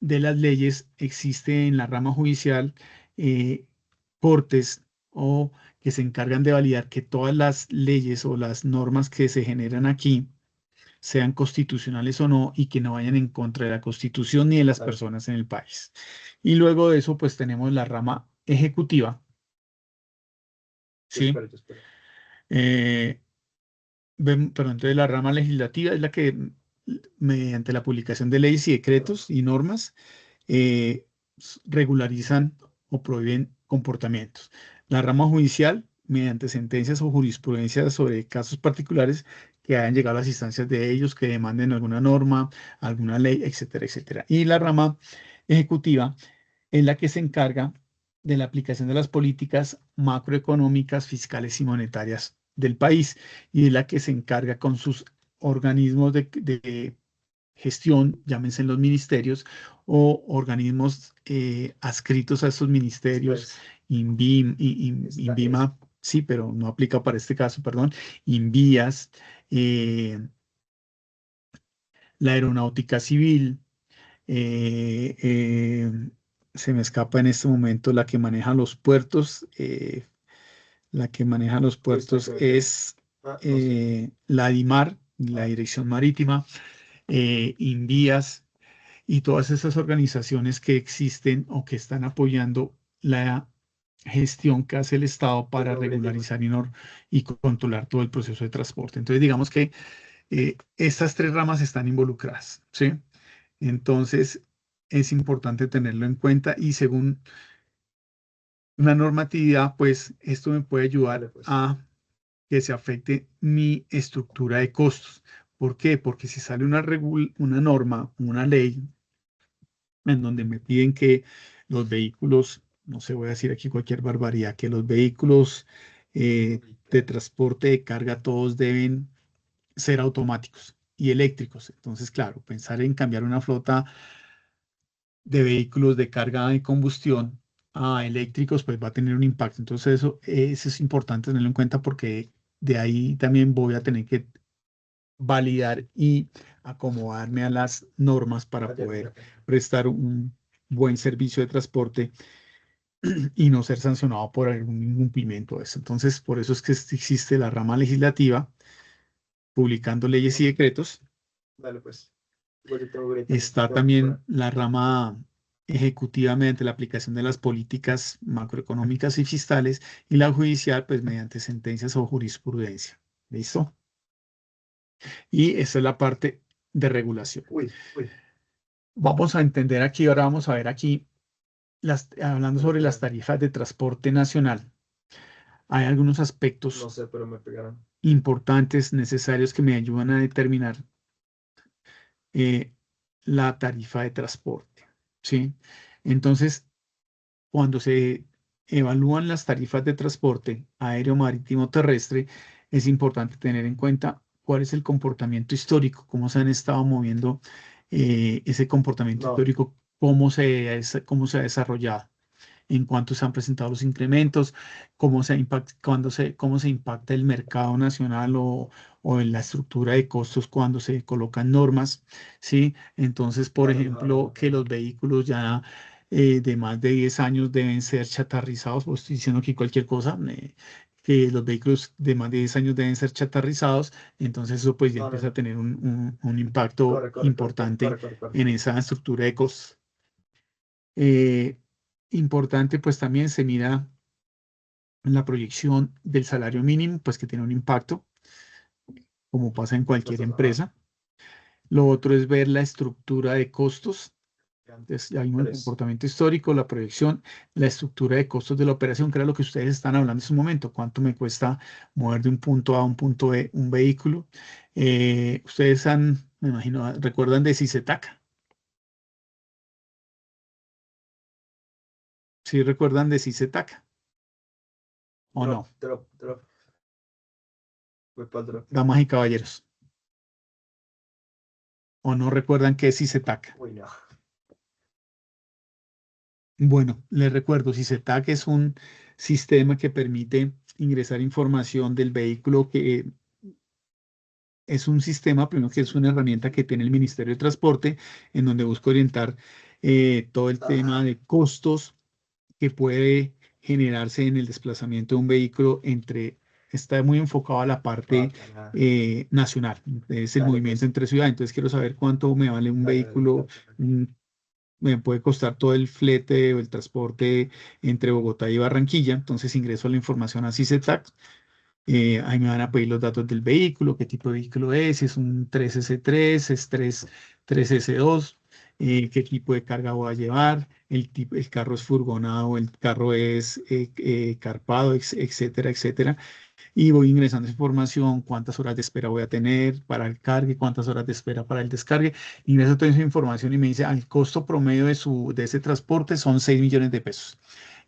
las leyes, existe en la rama judicial eh, cortes o que se encargan de validar que todas las leyes o las normas que se generan aquí sean constitucionales o no y que no vayan en contra de la Constitución ni de las Claro. personas en el país. Y luego de eso, pues tenemos la rama ejecutiva, Yo ¿sí? espero, yo espero. Pero entonces la rama legislativa es la que, mediante la publicación de leyes y decretos y normas, eh, regularizan o prohíben comportamientos. La rama judicial, mediante sentencias o jurisprudencias sobre casos particulares que hayan llegado a las instancias de ellos, que demanden alguna norma, alguna ley, etcétera, etcétera. Y la rama ejecutiva es la que se encarga de la aplicación de las políticas macroeconómicas, fiscales y monetarias del país, y es la que se encarga con sus organismos de gestión, llámense los ministerios, o organismos adscritos a estos ministerios, Pues, INVIMA, sí, pero no aplica para este caso, perdón, INVIAS, la Aeronáutica Civil, eh, eh, se me escapa en este momento la que maneja los puertos, la que maneja los puertos es no sé. la DIMAR, la Dirección Marítima, INVIAS, y todas esas organizaciones que existen o que están apoyando la gestión que hace el Estado para regularizar y controlar todo el proceso de transporte. Entonces, digamos que estas tres ramas están involucradas, ¿sí? Entonces, es importante tenerlo en cuenta y según una normatividad, pues esto me puede ayudar Vale, pues. a que se afecte mi estructura de costos. ¿Por qué? Porque si sale una norma, una ley, en donde me piden que los vehículos, no sé, voy a decir aquí cualquier barbaridad, que los vehículos de transporte de carga todos deben ser automáticos y eléctricos. Entonces, claro, pensar en cambiar una flota de vehículos de carga de combustión a eléctricos, pues va a tener un impacto. Entonces, eso es importante tenerlo en cuenta porque de ahí también voy a tener que validar y acomodarme a las normas para poder prestar un buen servicio de transporte y no ser sancionado por algún incumplimiento de eso. Entonces, por eso es que existe la rama legislativa publicando leyes y decretos. Dale, pues. Igual yo tengo grita. Está también la rama ejecutiva mediante la aplicación de las políticas macroeconómicas y fiscales y la judicial, pues mediante sentencias o jurisprudencia. ¿Listo? Y esa es la parte de regulación. Uy. Vamos a entender aquí, ahora vamos a ver aquí, hablando sobre las tarifas de transporte nacional. Hay algunos No aspectos sé, pero me pegaron. importantes, necesarios que me ayudan a determinar la tarifa de transporte, ¿sí? Entonces, cuando se evalúan las tarifas de transporte aéreo, marítimo, terrestre, es importante tener en cuenta cuál es el comportamiento histórico, cómo se han estado moviendo ese comportamiento No. histórico, cómo se ha desarrollado. en cuánto se han presentado los incrementos, cómo se impacta el mercado nacional o en la estructura de costos cuando se colocan normas, ¿sí? Entonces, por ejemplo, que los vehículos ya de más de 10 años deben ser chatarrizados, pues estoy diciendo aquí cualquier cosa, que los vehículos de más de 10 años deben ser chatarrizados, entonces eso pues ya empieza a tener un impacto importante en esa estructura de costos. Importante pues también se mira la proyección del salario mínimo, pues que tiene un impacto, como pasa en cualquier empresa. Lo otro es ver la estructura de costos. Entonces, ya vimos el comportamiento histórico, la proyección, la estructura de costos de la operación, que era lo que ustedes están hablando en su momento. ¿Cuánto me cuesta mover de un punto A a un punto B un vehículo? Ustedes me imagino, ¿recuerdan de CICETAC? ¿Sí recuerdan de CICETAC? ¿O no? Drop. Voy para el drop. Damas y caballeros. ¿O no recuerdan qué es CICETAC? Uy, no. Bueno, les recuerdo, CICETAC es un sistema que permite ingresar información del vehículo que es un sistema, primero que es una herramienta que tiene el Ministerio de Transporte, en donde busca orientar todo el tema de costos que puede generarse en el desplazamiento de un vehículo está muy enfocado a la parte nacional, es el movimiento entre ciudades, entonces quiero saber cuánto me vale un vehículo, me puede costar todo el flete o el transporte entre Bogotá y Barranquilla, entonces ingreso la información a CICETAC. Ahí me van a pedir los datos del vehículo, qué tipo de vehículo es, si es un 3S3, es 3S2, qué tipo de carga voy a llevar, el carro es furgonado, el carro es carpado, etcétera, etcétera. Y voy ingresando información, cuántas horas de espera voy a tener para el cargue, cuántas horas de espera para el descargue. Ingreso toda esa información y me dice, al costo promedio de ese transporte son 6 millones de pesos.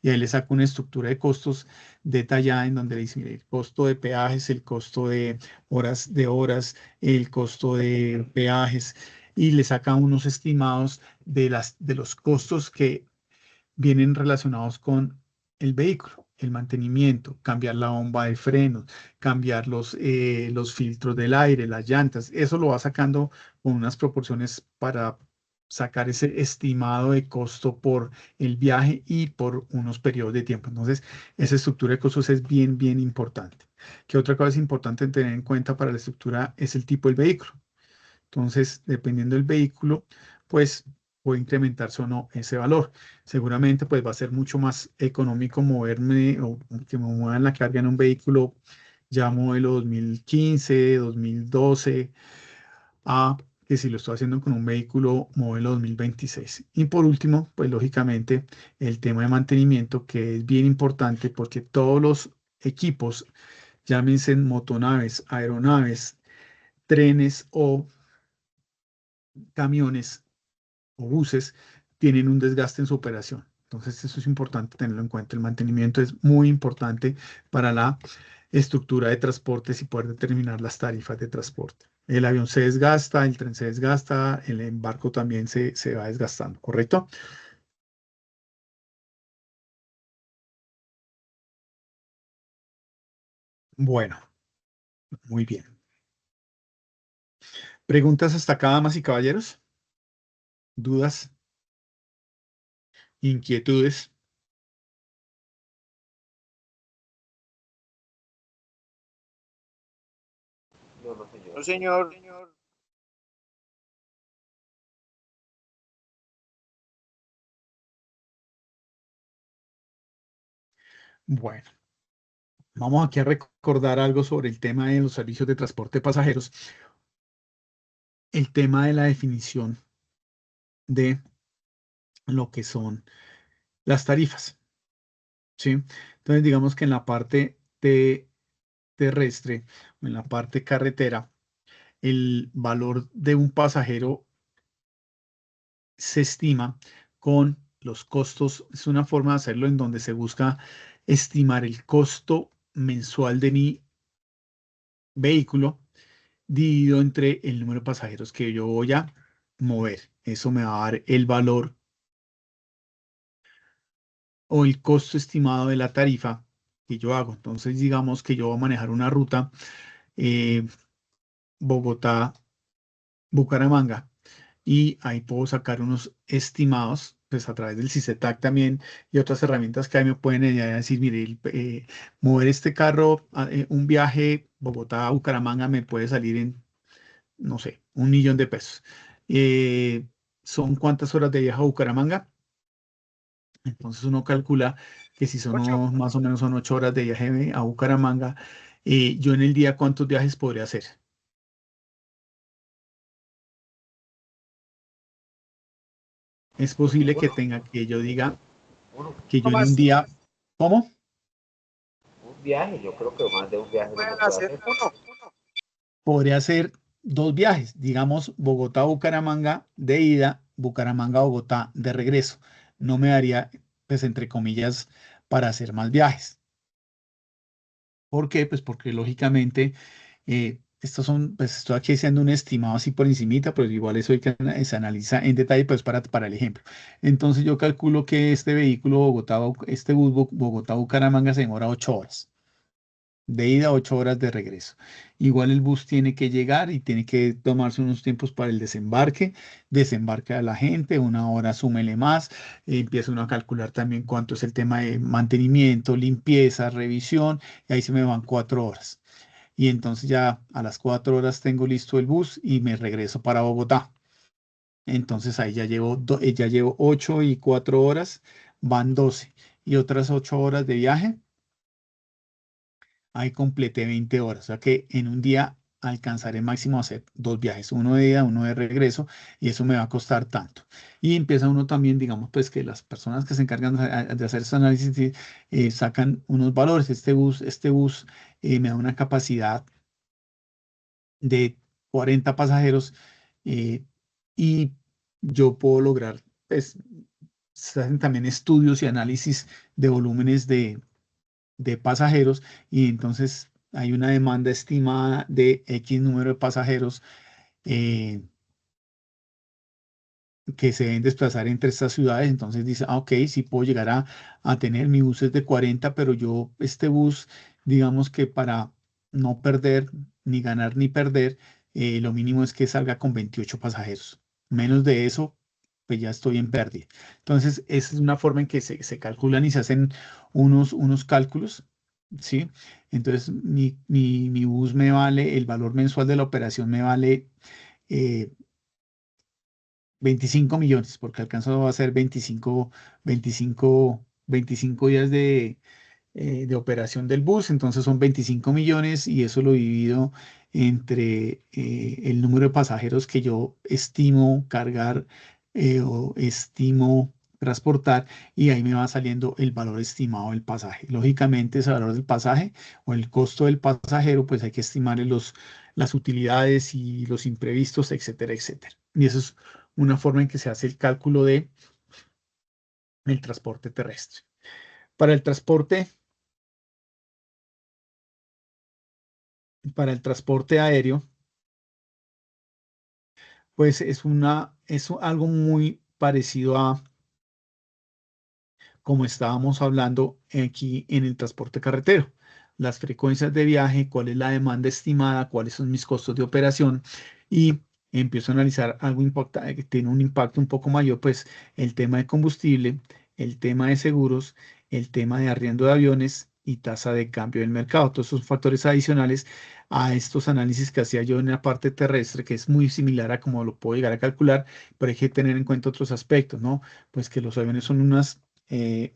Y ahí le saco una estructura de costos detallada en donde le dice, mire, el costo de peajes, el costo de horas, el costo de peajes, y le saca unos estimados de los costos que vienen relacionados con el vehículo, el mantenimiento, cambiar la bomba de frenos, cambiar los filtros del aire, las llantas. Eso lo va sacando con unas proporciones para sacar ese estimado de costo por el viaje y por unos periodos de tiempo. Entonces, esa estructura de costos es bien, bien importante. ¿Qué otra cosa es importante tener en cuenta para la estructura? Es el tipo del vehículo. Entonces, dependiendo del vehículo, pues puede incrementarse o no ese valor. Seguramente, pues va a ser mucho más económico moverme o que me muevan la carga en un vehículo ya modelo 2015, 2012, a que si lo estoy haciendo con un vehículo modelo 2026. Y por último, pues lógicamente, el tema de mantenimiento, que es bien importante porque todos los equipos, llámense motonaves, aeronaves, trenes o camiones o buses tienen un desgaste en su operación. Entonces, eso es importante tenerlo en cuenta. El mantenimiento es muy importante para la estructura de transportes y poder determinar las tarifas de transporte. El avión se desgasta, el tren se desgasta, el embarco también se va desgastando, ¿correcto? Bueno, muy bien. ¿Preguntas hasta acá, damas y caballeros? ¿Dudas? ¿Inquietudes? No, señor. No, señor. Bueno, vamos aquí a recordar algo sobre el tema de los servicios de transporte de pasajeros. El tema de la definición de lo que son las tarifas, ¿sí? Entonces, digamos que en la parte terrestre o en la parte carretera, el valor de un pasajero se estima con los costos. Es una forma de hacerlo en donde se busca estimar el costo mensual de mi vehículo dividido entre el número de pasajeros que yo voy a mover. Eso me va a dar el valor o el costo estimado de la tarifa que yo hago. Entonces, digamos que yo voy a manejar una ruta eh, Bogotá-Bucaramanga y ahí puedo sacar unos estimados, pues a través del CICETAC también y otras herramientas que ahí me pueden decir, mire, mover este carro, un viaje Bogotá-Bucaramanga me puede salir en, no sé, 1.000.000 de pesos. Eh, ¿Son cuántas horas de viaje a Bucaramanga? Entonces uno calcula que si son Ocho. más o menos son 8 horas de viaje a Bucaramanga, yo en el día, ¿cuántos viajes podría hacer? Es posible que Uno, tenga que yo diga uno, que yo No en un más, día, ¿cómo? un viaje, yo creo que más de un viaje no se pueden puede hacer hacer. uno. Podría hacer 2 viajes, digamos Bogotá-Bucaramanga de ida, Bucaramanga-Bogotá de regreso. No me daría, pues entre comillas, para hacer más viajes. ¿Por qué? Pues porque lógicamente estos son, pues estoy aquí haciendo un estimado así por encimita, pero igual eso hay que se analiza en detalle, pues para el ejemplo. Entonces yo calculo que este vehículo este bus Bogotá-Bucaramanga se demora 8 horas. De ida, 8 horas de regreso. Igual el bus tiene que llegar y tiene que tomarse unos tiempos para el desembarque. Desembarque a la gente, 1 hora, súmele más. Empieza uno a calcular también cuánto es el tema de mantenimiento, limpieza, revisión. Y ahí se me van 4 horas. Y entonces ya a las 4 horas tengo listo el bus y me regreso para Bogotá. Entonces ahí ya llevo 8 y 4 horas, van 12. Y otras 8 horas de viaje ahí completé 20 horas, o sea que en un día alcanzaré máximo a hacer 2 viajes, uno de ida, uno de regreso, y eso me va a costar tanto. Y empieza uno también, digamos, pues que las personas que se encargan de hacer ese análisis sacan unos valores. Este bus me da una capacidad de 40 pasajeros eh, y yo puedo lograr, pues, se hacen también estudios y análisis de volúmenes de pasajeros y entonces hay una demanda estimada de X número de pasajeros eh, que se deben desplazar entre estas ciudades. Entonces dice, ok, sí puedo llegar a tener mi bus es de 40, pero yo este bus, digamos que para no perder, ni ganar ni perder, lo mínimo es que salga con 28 pasajeros. Menos de eso, pues ya estoy en pérdida. Entonces, esa es una forma en que se calculan y se hacen unos cálculos. ¿Sí? Entonces, mi bus me vale, el valor mensual de la operación me vale eh, 25 millones, porque alcanzó a ser 25 días de operación del bus, entonces son 25 millones y eso lo divido entre el número de pasajeros que yo estimo cargar o estimo transportar y ahí me va saliendo el valor estimado del pasaje. Lógicamente ese valor del pasaje o el costo del pasajero, pues hay que estimarle las utilidades y los imprevistos, etcétera, etcétera. Y eso es una forma en que se hace el cálculo de el transporte terrestre. Para el transporte para el transporte aéreo, pues es algo muy parecido a como estábamos hablando aquí en el transporte carretero. Las frecuencias de viaje, cuál es la demanda estimada, cuáles son mis costos de operación y empiezo a analizar algo que tiene un impacto un poco mayor, pues el tema de combustible, el tema de seguros, el tema de arriendo de aviones y tasa de cambio del mercado. Todos esos factores adicionales a estos análisis que hacía yo en la parte terrestre, que es muy similar a cómo lo puedo llegar a calcular, pero hay que tener en cuenta otros aspectos, ¿no? Pues que los aviones son unos eh,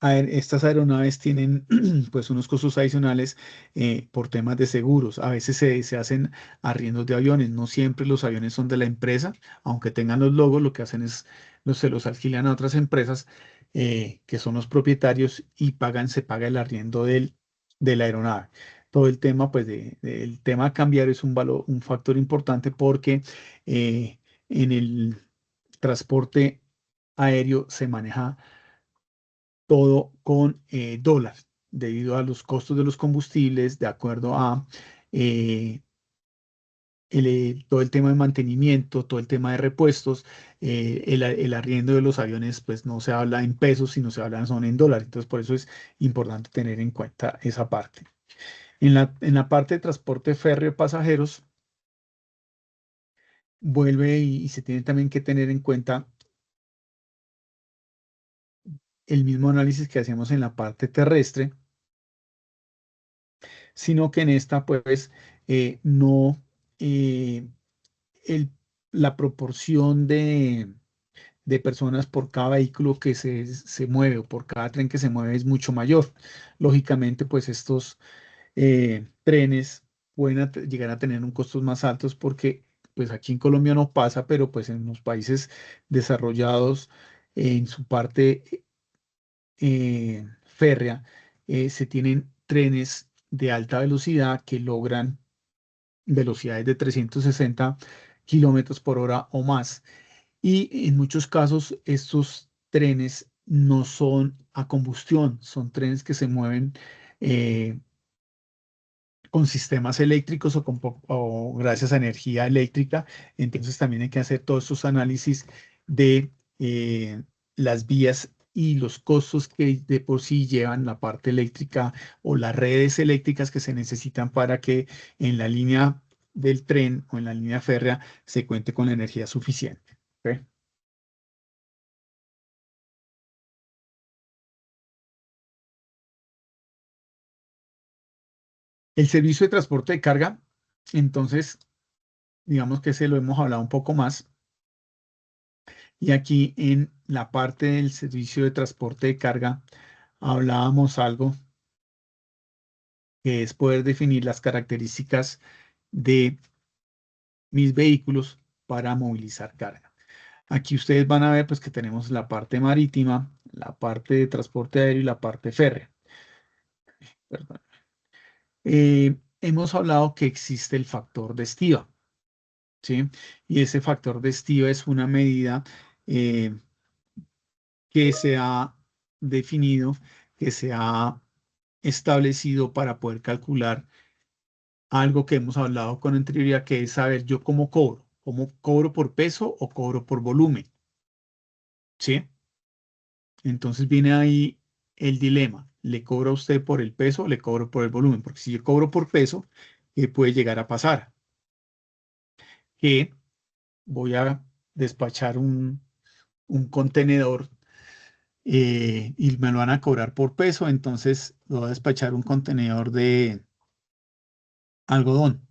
estas aeronaves tienen pues unos costos adicionales por temas de seguros. A veces se hacen arriendos de aviones. No siempre los aviones son de la empresa, aunque tengan los logos, lo que hacen es se los alquilan a otras empresas que son los propietarios y se paga el arriendo de la aeronave. Todo el tema, pues, del tema cambiario es un factor importante porque en el transporte aéreo se maneja todo con dólar, debido a los costos de los combustibles, de acuerdo a eh, todo el tema de mantenimiento, todo el tema de repuestos, el arriendo de los aviones, pues no se habla en pesos, sino se habla son en dólares. Entonces, por eso es importante tener en cuenta esa parte. En la parte de transporte férreo de pasajeros, vuelve y se tiene también que tener en cuenta el mismo análisis que hacemos en la parte terrestre, sino que en esta, pues, no, el- la proporción de personas por cada vehículo que se mueve o por cada tren que se mueve es mucho mayor. Lógicamente, pues estos trenes pueden llegar a tener un costos más altos porque pues aquí en Colombia no pasa, pero pues en los países desarrollados en su parte férrea se tienen trenes de alta velocidad que logran velocidades de 360 kilómetros por hora o más. Y en muchos casos estos trenes no son a combustión, son trenes que se mueven eh, con sistemas eléctricos o gracias a energía eléctrica. Entonces también hay que hacer todos estos análisis de las vías y los costos que de por sí llevan la parte eléctrica o las redes eléctricas que se necesitan para que en la línea del tren o en la línea férrea se cuente con la energía suficiente. ¿Ok? El servicio de transporte de carga, entonces, digamos que se lo hemos hablado un poco más. Y aquí en la parte del servicio de transporte de carga hablábamos algo que es poder definir las características de mis vehículos para movilizar carga. Aquí ustedes van a ver pues que tenemos la parte marítima, la parte de transporte aéreo y la parte férrea. Perdón. Hemos hablado que existe el factor de estiva, ¿sí? Y ese factor de estiva es una medida que se ha definido, que se ha establecido para poder calcular algo que hemos hablado con anterioridad, que es saber yo cómo cobro por peso o cobro por volumen, ¿sí? Entonces viene ahí el dilema, ¿le cobro a usted por el peso o le cobro por el volumen? Porque si yo cobro por peso, ¿qué puede llegar a pasar? Que voy a despachar un contenedor y me lo van a cobrar por peso, entonces lo voy a despachar un contenedor de algodón.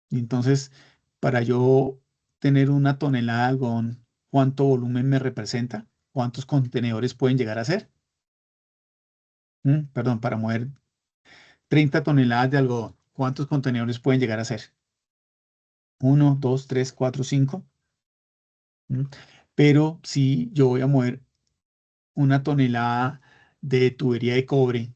Y entonces, para yo tener una tonelada de algodón, ¿cuánto volumen me representa? ¿Cuántos contenedores pueden llegar a ser? Perdón, para mover 30 toneladas de algodón, ¿cuántos contenedores pueden llegar a ser? 1, 2, 3, 4, 5. Pero si yo voy a mover una tonelada de tubería de cobre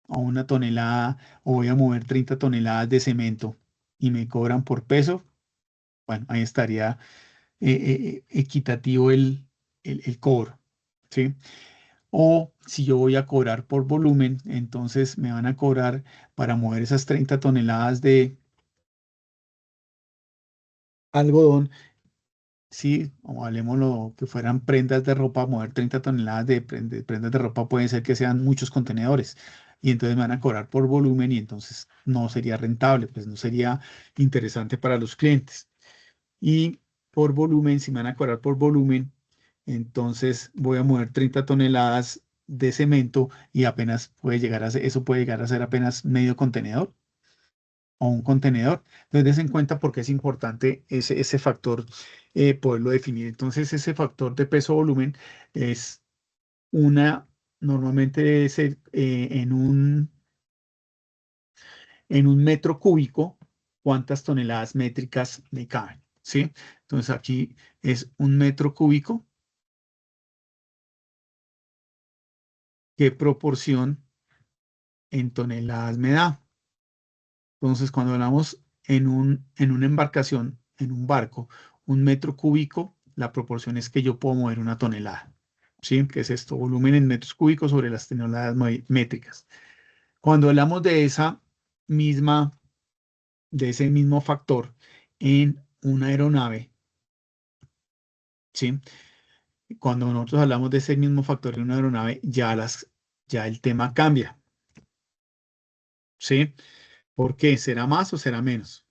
o una tonelada, o voy a mover 30 toneladas de cemento y me cobran por peso, bueno, ahí estaría equitativo el cobro, ¿sí? O si yo voy a cobrar por volumen, entonces me van a cobrar para mover esas 30 toneladas de algodón, ¿sí? O hablemoslo que fueran prendas de ropa, mover 30 toneladas de prendas de ropa puede ser que sean muchos contenedores. Y entonces me van a cobrar por volumen y entonces no sería rentable, pues no sería interesante para los clientes. Y por volumen, si me van a cobrar por volumen, entonces voy a mover 30 toneladas de cemento y apenas puede llegar a ser, eso puede llegar a ser apenas medio contenedor o un contenedor. Entonces, des en cuenta porque es importante ese factor poderlo definir. Entonces, ese factor de peso-volumen es normalmente es en un metro cúbico, cuántas toneladas métricas me caben, ¿sí? Entonces, aquí es un metro cúbico. ¿Qué proporción en toneladas me da? Entonces, cuando hablamos en una embarcación, en un barco, un metro cúbico, la proporción es que yo puedo mover una tonelada. ¿Sí? ¿Qué es esto? Volumen en metros cúbicos sobre las toneladas métricas. Cuando hablamos de esa misma de ese mismo factor en una aeronave, ¿sí? Cuando nosotros hablamos de ese mismo factor en una aeronave, ya el tema cambia, ¿sí? ¿Por qué? ¿Será más o será menos?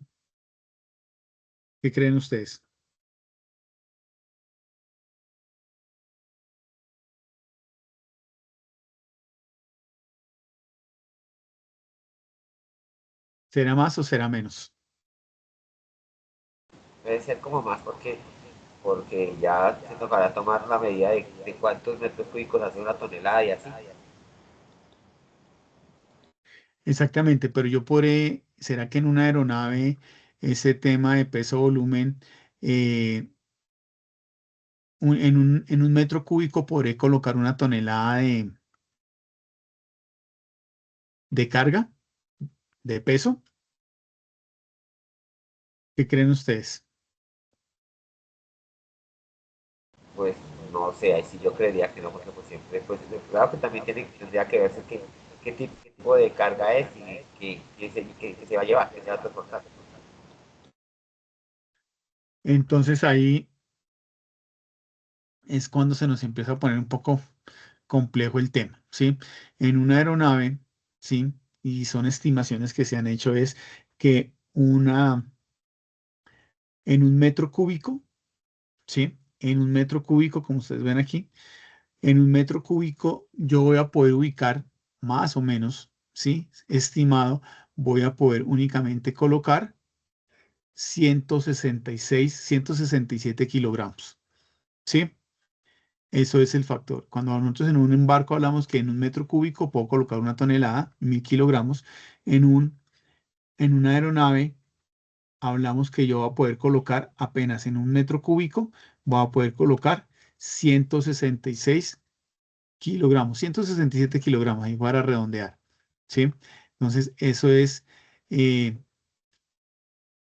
¿Qué creen ustedes? ¿Será más o será menos? Debe ser como más porque ya se tocará tomar la medida de cuántos metros cúbicos hace una tonelada y así. Exactamente, pero yo podré, ¿será que en una aeronave ese tema de peso-volumen, en un metro cúbico podré colocar una tonelada de carga, de peso? ¿Qué creen ustedes? Pues no sé, ahí sí yo creería que no, porque pues siempre, pues claro que también tendría que verse qué tipo de carga es y que se va a llevar, que se va a transportar. Entonces ahí es cuando se nos empieza a poner un poco complejo el tema, ¿sí? En una aeronave, ¿sí? Y son estimaciones que se han hecho, es que en un metro cúbico, ¿sí? En un metro cúbico, como ustedes ven aquí, en un metro cúbico yo voy a poder ubicar más o menos, ¿sí? Estimado, voy a poder únicamente colocar 167 kilogramos, ¿sí? Eso es el factor. Cuando nosotros en un embarco hablamos que en un metro cúbico puedo colocar una tonelada, 1000 kilogramos, en una aeronave hablamos que yo voy a poder colocar apenas en un metro cúbico, voy a poder colocar 166 kilogramos, 167 kilogramos, ahí para redondear, ¿sí? Entonces, eso es eh,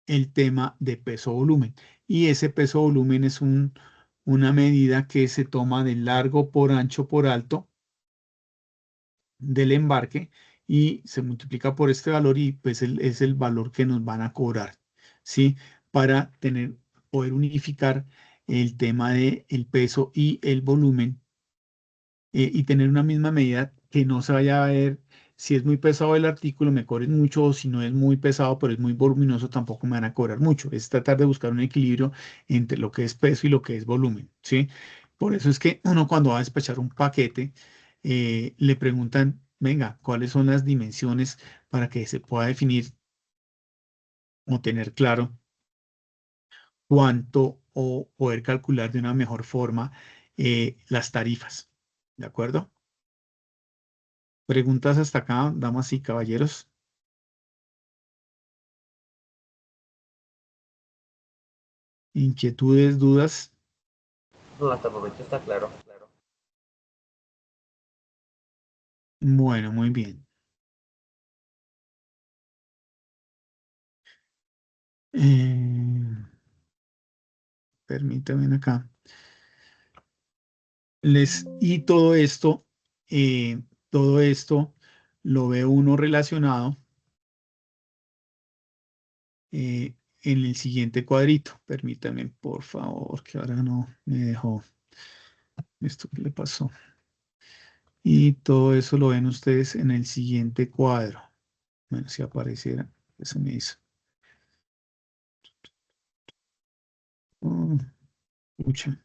el tema de peso-volumen. Y ese peso-volumen es una medida que se toma de largo por ancho por alto del embarque y se multiplica por este valor y pues es el valor que nos van a cobrar, ¿sí? Para poder unificar el tema de el peso y el volumen y tener una misma medida que no se vaya a ver si es muy pesado el artículo, me cobren mucho, o si no es muy pesado, pero es muy voluminoso, tampoco me van a cobrar mucho. Es tratar de buscar un equilibrio entre lo que es peso y lo que es volumen, ¿sí? Por eso es que uno cuando va a despachar un paquete, le preguntan, venga, ¿cuáles son las dimensiones para que se pueda definir o tener claro cuánto o poder calcular de una mejor forma las tarifas? ¿De acuerdo? Preguntas hasta acá, damas y caballeros. Inquietudes, dudas. No, hasta el momento está claro, claro. Bueno, muy bien. Permítanme acá. Y todo esto lo ve uno relacionado en el siguiente cuadrito. Permítanme, por favor, que ahora no me dejó. ¿Esto qué le pasó? Y todo eso lo ven ustedes en el siguiente cuadro. Bueno, si apareciera, eso me hizo. Oh, pucha.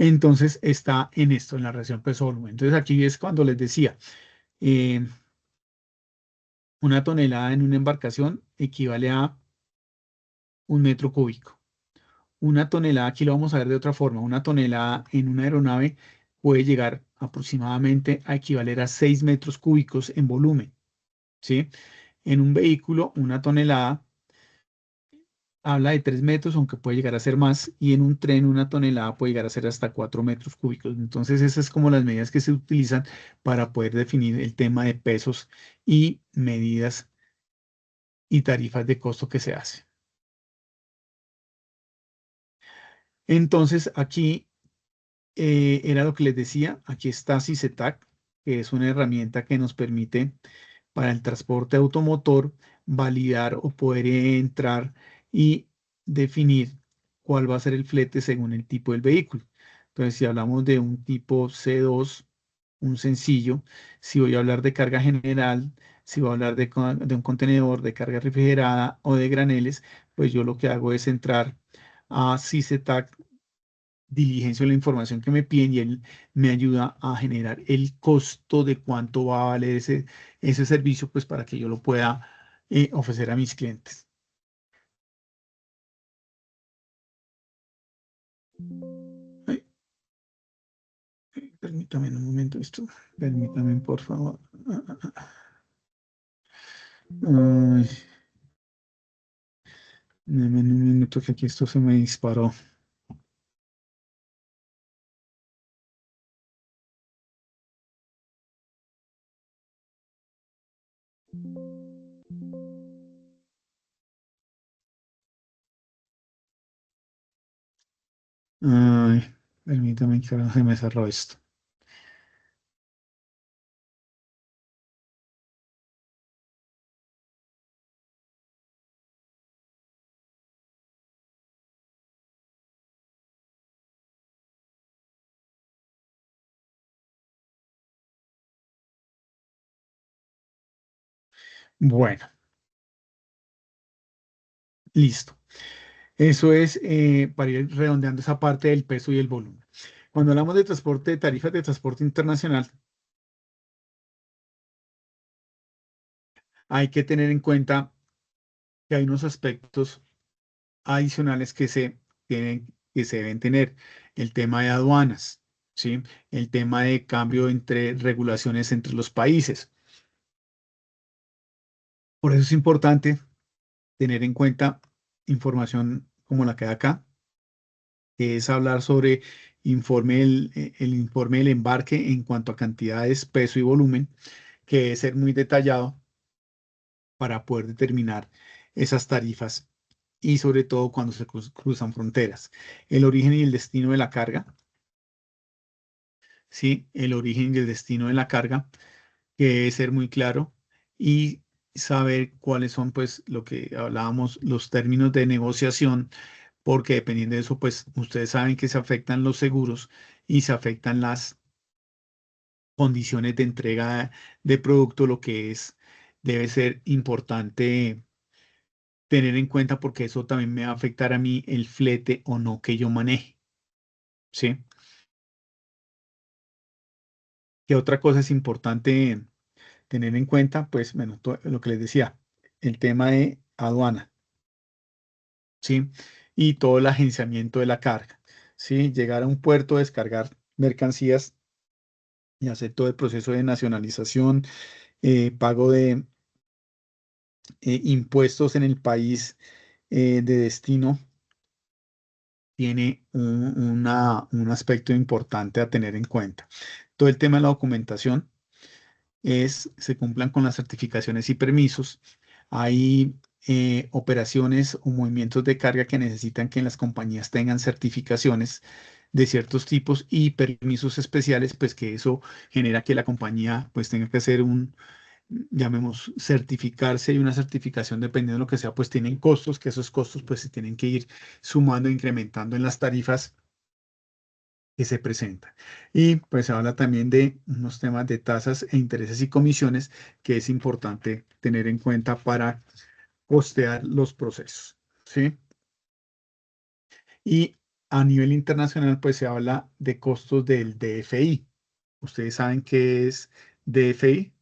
Entonces está en esto, en la relación peso-volumen. Entonces aquí es cuando les decía, eh, una tonelada en una embarcación equivale a un metro cúbico. Una tonelada, aquí lo vamos a ver de otra forma, una tonelada en una aeronave puede llegar aproximadamente a equivaler a 6 metros cúbicos en volumen, ¿sí? En un vehículo, una tonelada habla de 3 metros, aunque puede llegar a ser más, y en un tren una tonelada puede llegar a ser hasta 4 metros cúbicos. Entonces, esas es como las medidas que se utilizan para poder definir el tema de pesos y medidas y tarifas de costo que se hace. Entonces, aquí era lo que les decía, aquí está CICETAC, que es una herramienta que nos permite para el transporte automotor validar o poder entrar y definir cuál va a ser el flete según el tipo del vehículo. Entonces, si hablamos de un tipo C2, un sencillo, si voy a hablar de carga general, si voy a hablar de un contenedor, de carga refrigerada o de graneles, pues yo lo que hago es entrar a CICETAC, diligencio la información que me piden y él me ayuda a generar el costo de cuánto va a valer ese servicio, pues para que yo lo pueda ofrecer a mis clientes. Ay, permítame un momento esto, permítame por favor. Ay, dame un minuto que aquí esto se me disparó. Ay, permítame que ahora se me cerró esto. Bueno, listo. Eso es para ir redondeando esa parte del peso y el volumen. Cuando hablamos de transporte, de tarifas de transporte internacional, hay que tener en cuenta que hay unos aspectos adicionales que se deben tener. El tema de aduanas, ¿sí? El tema de cambio entre regulaciones entre los países. Por eso es importante tener en cuenta información como la que hay acá, que es hablar sobre el informe del embarque en cuanto a cantidades, peso y volumen, que debe ser muy detallado para poder determinar esas tarifas y sobre todo cuando se cruzan fronteras. El origen y el destino de la carga, ¿sí? El origen y el destino de la carga, que debe ser muy claro y saber cuáles son, pues, lo que hablábamos, los términos de negociación, porque dependiendo de eso, pues, ustedes saben que se afectan los seguros y se afectan las condiciones de entrega de producto, lo que debe ser importante tener en cuenta porque eso también me va a afectar a mí el flete o no que yo maneje, ¿sí? ¿Qué otra cosa es importante tener en cuenta? Pues, bueno, lo que les decía, el tema de aduana, ¿sí? Y todo el agenciamiento de la carga, ¿sí? Llegar a un puerto, descargar mercancías y hacer todo el proceso de nacionalización, pago de impuestos en el país de destino tiene un aspecto importante a tener en cuenta. Todo el tema de la documentación se cumplan con las certificaciones y permisos. Hay operaciones o movimientos de carga que necesitan que las compañías tengan certificaciones de ciertos tipos y permisos especiales, pues que eso genera que la compañía pues tenga que hacer llamemos, certificarse y una certificación, dependiendo de lo que sea, pues tienen costos, que esos costos pues se tienen que ir sumando, incrementando en las tarifas que se presentan. Y pues se habla también de unos temas de tasas e intereses y comisiones que es importante tener en cuenta para costear los procesos, ¿sí? Y a nivel internacional pues se habla de costos del DFI. ¿Ustedes saben qué es DFI?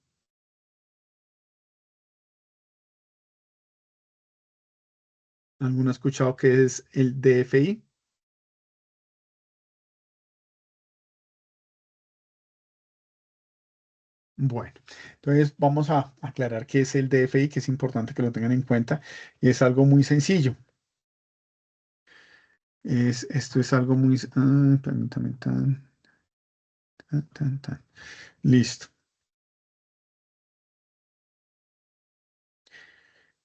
¿Alguno ha escuchado qué es el DFI? Bueno, entonces vamos a aclarar qué es el DFI, que es importante que lo tengan en cuenta. Y es algo muy sencillo. Esto es algo muy... permítame, tan. Listo.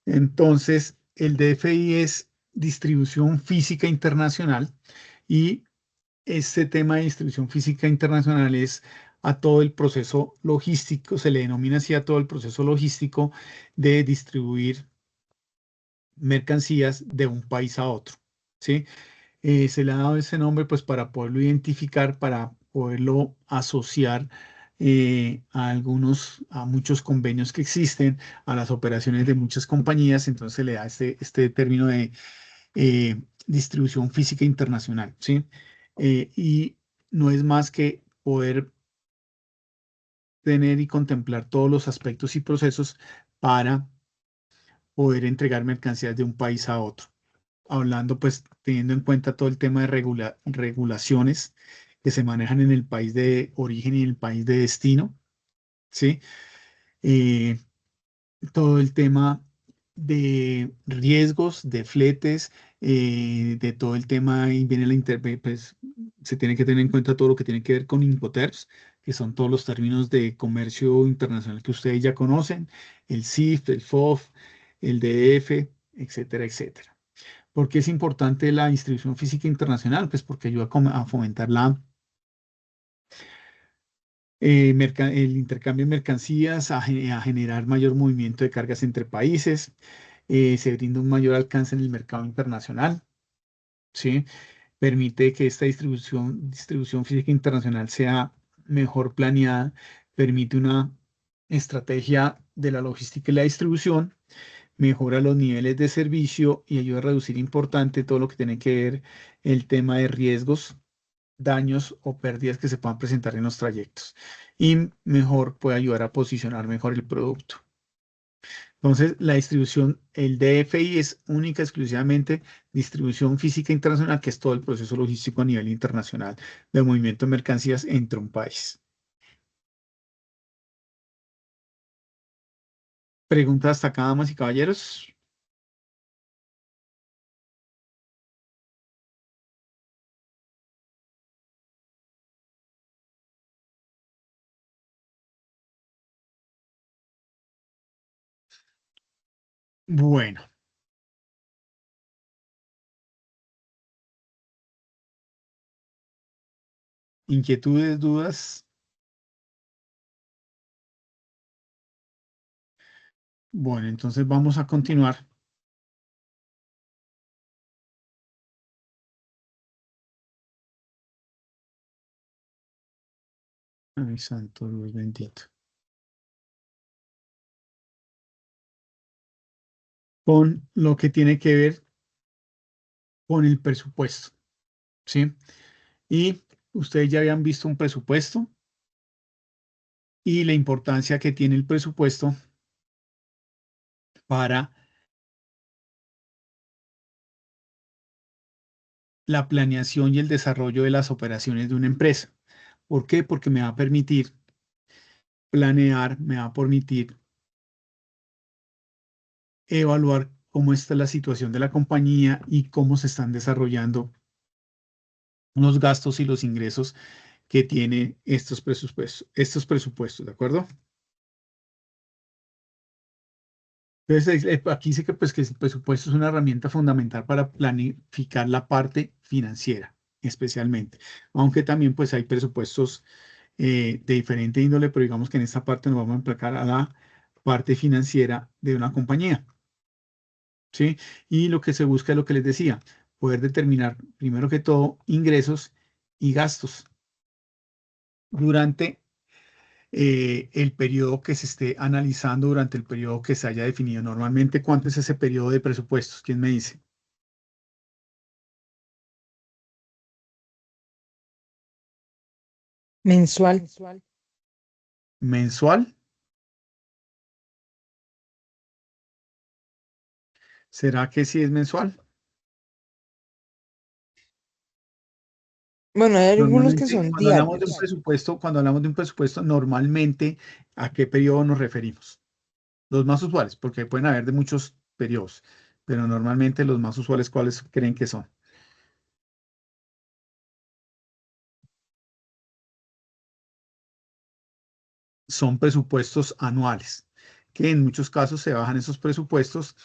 Entonces, el DFI es distribución física internacional y este tema de distribución física internacional es a todo el proceso logístico, se le denomina así a todo el proceso logístico de distribuir mercancías de un país a otro, ¿sí? Se le ha dado ese nombre pues para poderlo identificar, para poderlo asociar a muchos convenios que existen, a las operaciones de muchas compañías, entonces se le da este término de distribución física internacional, ¿sí? Y no es más que poder tener y contemplar todos los aspectos y procesos para poder entregar mercancías de un país a otro. Hablando, pues, teniendo en cuenta todo el tema de regulaciones que se manejan en el país de origen y en el país de destino, ¿sí? Eh, todo el tema de riesgos, de fletes, de todo el tema, y viene pues se tiene que tener en cuenta todo lo que tiene que ver con Incoterms, que son todos los términos de comercio internacional que ustedes ya conocen, el CIF, el FOF, el DF, etcétera, etcétera. ¿Por qué es importante la distribución física internacional? Pues porque ayuda a fomentar el intercambio de mercancías, a generar mayor movimiento de cargas entre países, se brinda un mayor alcance en el mercado internacional, ¿sí? Permite que esta distribución física internacional sea mejor planeada, permite una estrategia de la logística y la distribución, mejora los niveles de servicio y ayuda a reducir importante todo lo que tiene que ver el tema de riesgos, daños o pérdidas que se puedan presentar en los trayectos. Y mejor puede ayudar a posicionar mejor el producto. Entonces, la distribución, el DFI es única, exclusivamente distribución física internacional, que es todo el proceso logístico a nivel internacional de movimiento de mercancías entre un país. Preguntas hasta acá, damas y caballeros. Bueno, inquietudes, dudas. Bueno, entonces vamos a continuar. Ay, santo Dios bendito. Con lo que tiene que ver con el presupuesto, ¿sí? Y ustedes ya habían visto un presupuesto y la importancia que tiene el presupuesto para la planeación y el desarrollo de las operaciones de una empresa. ¿Por qué? Porque me va a permitir planear, me va a permitir evaluar cómo está la situación de la compañía y cómo se están desarrollando los gastos y los ingresos que tiene estos presupuestos, ¿de acuerdo? Entonces, aquí dice que, pues, que el presupuesto es una herramienta fundamental para planificar la parte financiera, especialmente. Aunque también pues, hay presupuestos de diferente índole, pero digamos que en esta parte nos vamos a emplacar a la parte financiera de una compañía, ¿sí? Y lo que se busca es lo que les decía, poder determinar, primero que todo, ingresos y gastos durante el periodo que se esté analizando, durante el periodo que se haya definido. Normalmente, ¿cuánto es ese periodo de presupuestos? ¿Quién me dice? Mensual. ¿Mensual? ¿Será que sí es mensual? Bueno, hay algunos que Normalmente, son diarios. cuando hablamos de un presupuesto, normalmente, ¿a qué periodo nos referimos? Los más usuales, porque pueden haber de muchos periodos, pero normalmente los más usuales, ¿cuáles creen que son? Son presupuestos anuales, que en muchos casos se bajan esos presupuestos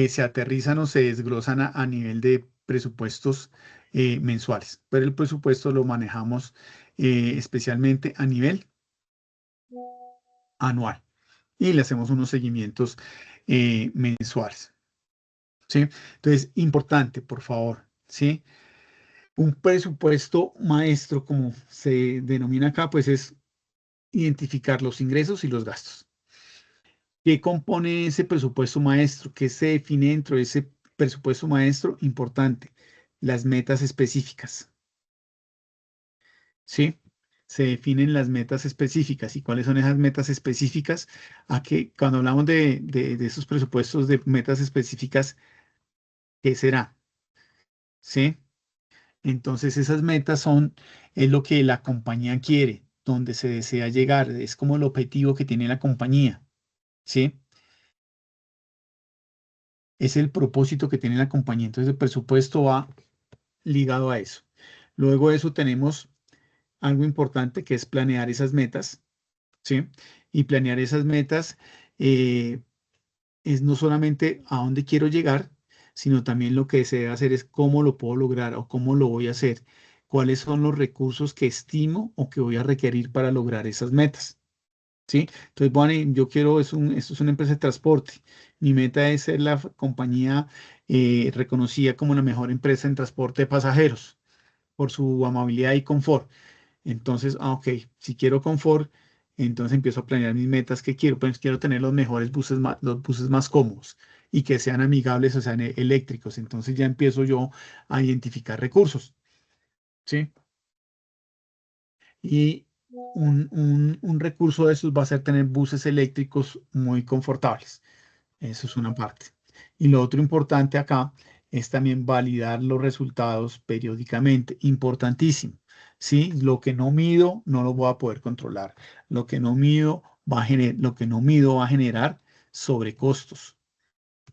se aterrizan o se desglosan a nivel de presupuestos mensuales, pero el presupuesto lo manejamos especialmente a nivel anual y le hacemos unos seguimientos mensuales, ¿sí? Entonces, importante, por favor, ¿sí? Un presupuesto maestro, como se denomina acá, pues es identificar los ingresos y los gastos. ¿Qué compone ese presupuesto maestro? ¿Qué se define dentro de ese presupuesto maestro? Importante, las metas específicas, ¿sí? Se definen las metas específicas. ¿Y cuáles son esas metas específicas? A que cuando hablamos de esos presupuestos de metas específicas, ¿qué será? ¿Sí? Entonces esas metas es lo que la compañía quiere, donde se desea llegar, es como el objetivo que tiene la compañía, ¿sí? Es el propósito que tiene la compañía. Entonces el presupuesto va ligado a eso. Luego de eso tenemos algo importante que es planear esas metas, ¿sí? Y planear esas metas eh, es no solamente a dónde quiero llegar, sino también lo que se debe hacer es cómo lo puedo lograr o cómo lo voy a hacer, cuáles son los recursos que estimo o que voy a requerir para lograr esas metas, ¿sí? Entonces, bueno, yo quiero, esto es una empresa de transporte. Mi meta es ser la compañía reconocida como la mejor empresa en transporte de pasajeros por su amabilidad y confort. Entonces, ok, si quiero confort, entonces empiezo a planear mis metas que quiero. Pues quiero tener los mejores buses, los buses más cómodos y que sean amigables, o sean eléctricos. Entonces ya empiezo yo a identificar recursos, ¿sí? Y un recurso de esos va a ser tener buses eléctricos muy confortables. Eso es una parte. Y lo otro importante acá es también validar los resultados periódicamente. Importantísimo. ¿Sí? Lo que no mido no lo voy a poder controlar. Lo que no mido lo que no mido va a generar sobrecostos,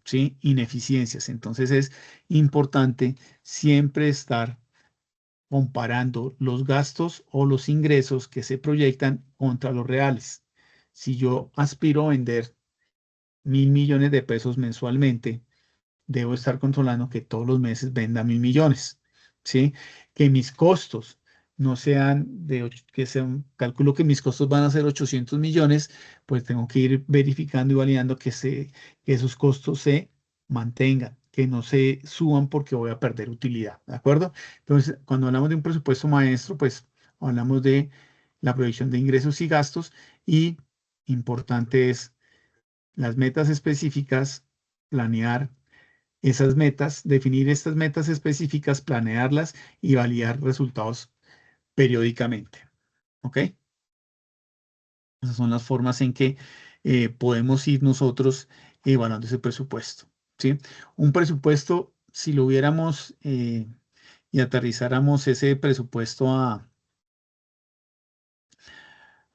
¿sí? Ineficiencias. Entonces es importante siempre estar comparando los gastos o los ingresos que se proyectan contra los reales. Si yo aspiro a vender 1.000 millones de pesos mensualmente, debo estar controlando que todos los meses venda 1.000 millones, ¿sí? Que mis costos no sean calculo que mis costos van a ser 800 millones, pues tengo que ir verificando y validando que esos costos se mantengan, que no se suban porque voy a perder utilidad, ¿de acuerdo? Entonces, cuando hablamos de un presupuesto maestro, pues hablamos de la proyección de ingresos y gastos y importante es las metas específicas, planear esas metas, definir estas metas específicas, planearlas y validar resultados periódicamente. ¿Ok? Esas son las formas en que podemos ir nosotros evaluando ese presupuesto. ¿Sí? Un presupuesto, si lo hubiéramos y aterrizáramos ese presupuesto a,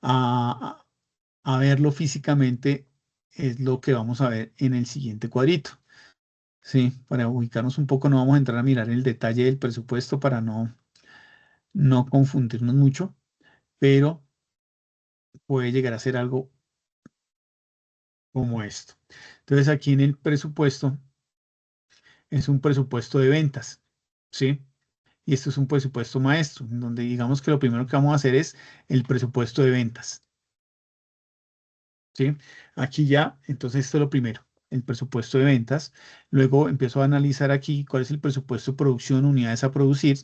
a verlo físicamente, es lo que vamos a ver en el siguiente cuadrito. Sí, para ubicarnos un poco, no vamos a entrar a mirar el detalle del presupuesto para no confundirnos mucho, pero puede llegar a ser algo como esto. Entonces, aquí en el presupuesto es un presupuesto de ventas, ¿sí? Y esto es un presupuesto maestro, en donde digamos que lo primero que vamos a hacer es el presupuesto de ventas, ¿sí? Aquí ya, entonces esto es lo primero, el presupuesto de ventas. Luego empiezo a analizar aquí cuál es el presupuesto de producción, unidades a producir.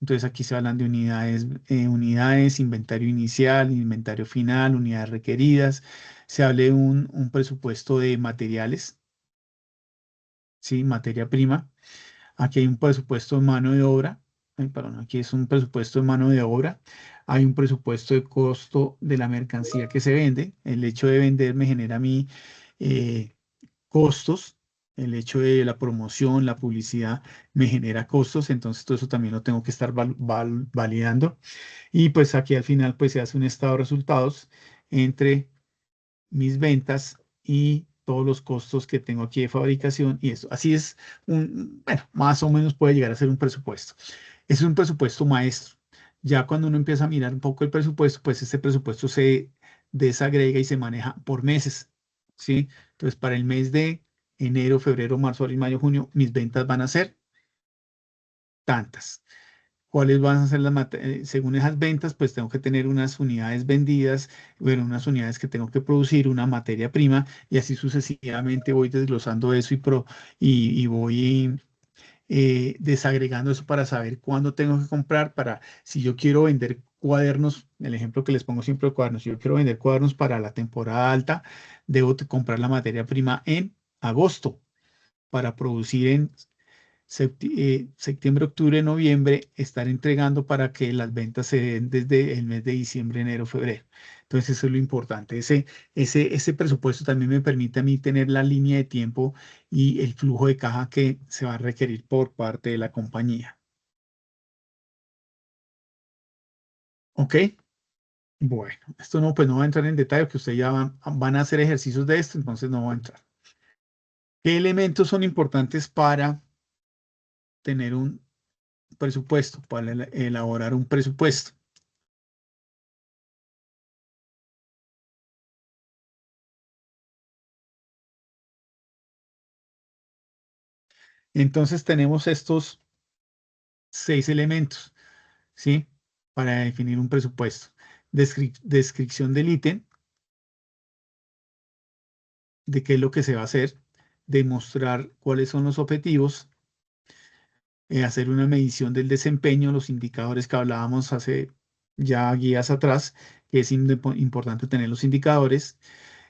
Entonces aquí se hablan de unidades, inventario inicial, inventario final, unidades requeridas. Se habla de un presupuesto de materiales, ¿sí? Materia prima. Aquí hay un presupuesto de mano de obra. Ay, perdón, aquí es un presupuesto de mano de obra. Hay un presupuesto de costo de la mercancía que se vende. El hecho de vender me genera a mí costos. El hecho de la promoción, la publicidad me genera costos, entonces todo eso también lo tengo que estar validando. Y pues aquí al final pues se hace un estado de resultados entre mis ventas y todos los costos que tengo aquí de fabricación y eso. Así es, bueno, más o menos puede llegar a ser un presupuesto. Es un presupuesto maestro. Ya cuando uno empieza a mirar un poco el presupuesto, pues este presupuesto se desagrega y se maneja por meses, ¿sí? Entonces, para el mes de enero, febrero, marzo, abril, mayo, junio, mis ventas van a ser tantas. ¿Cuáles van a ser según esas ventas? Pues tengo que tener unas unidades vendidas, bueno, unas unidades que tengo que producir, una materia prima, y así sucesivamente voy desglosando eso y voy desagregando eso para saber cuándo tengo que comprar, para si yo quiero vender cuadernos, el ejemplo que les pongo siempre de cuadernos, si yo quiero vender cuadernos para la temporada alta, debo comprar la materia prima en agosto para producir en septiembre, octubre, noviembre, estar entregando para que las ventas se den desde el mes de diciembre, enero, febrero. Entonces, eso es lo importante. Ese presupuesto también me permite a mí tener la línea de tiempo y el flujo de caja que se va a requerir por parte de la compañía. ¿Ok? Bueno, esto no, pues no va a entrar en detalle, que ustedes ya van a hacer ejercicios de esto, entonces no va a entrar. ¿Qué elementos son importantes para tener un presupuesto, para elaborar un presupuesto? Entonces tenemos estos 6 elementos, ¿sí? Para definir un presupuesto. Descripción del ítem, de qué es lo que se va a hacer, demostrar cuáles son los objetivos, hacer una medición del desempeño, los indicadores que hablábamos hace ya guías atrás, que es importante tener los indicadores,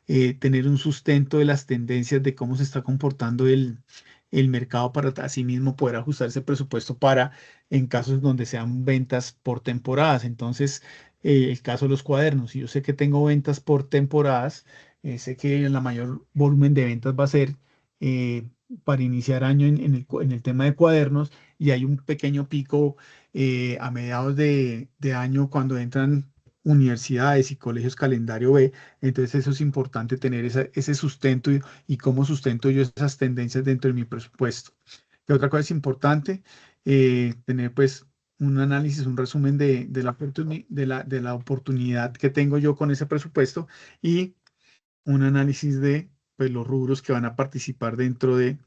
tener un sustento de las tendencias de cómo se está comportando el mercado para asimismo poder ajustar ese presupuesto para en casos donde sean ventas por temporadas. Entonces, el caso de los cuadernos, si yo sé que tengo ventas por temporadas, sé que la mayor volumen de ventas va a ser para iniciar año en el tema de cuadernos y hay un pequeño pico a mediados de año cuando entran universidades y colegios calendario B. Entonces eso es importante tener ese sustento y cómo sustento yo esas tendencias dentro de mi presupuesto. ¿Qué otra cosa es importante? Tener pues un análisis, un resumen de la oportunidad que tengo yo con ese presupuesto y un análisis de pues, los rubros que van a participar dentro de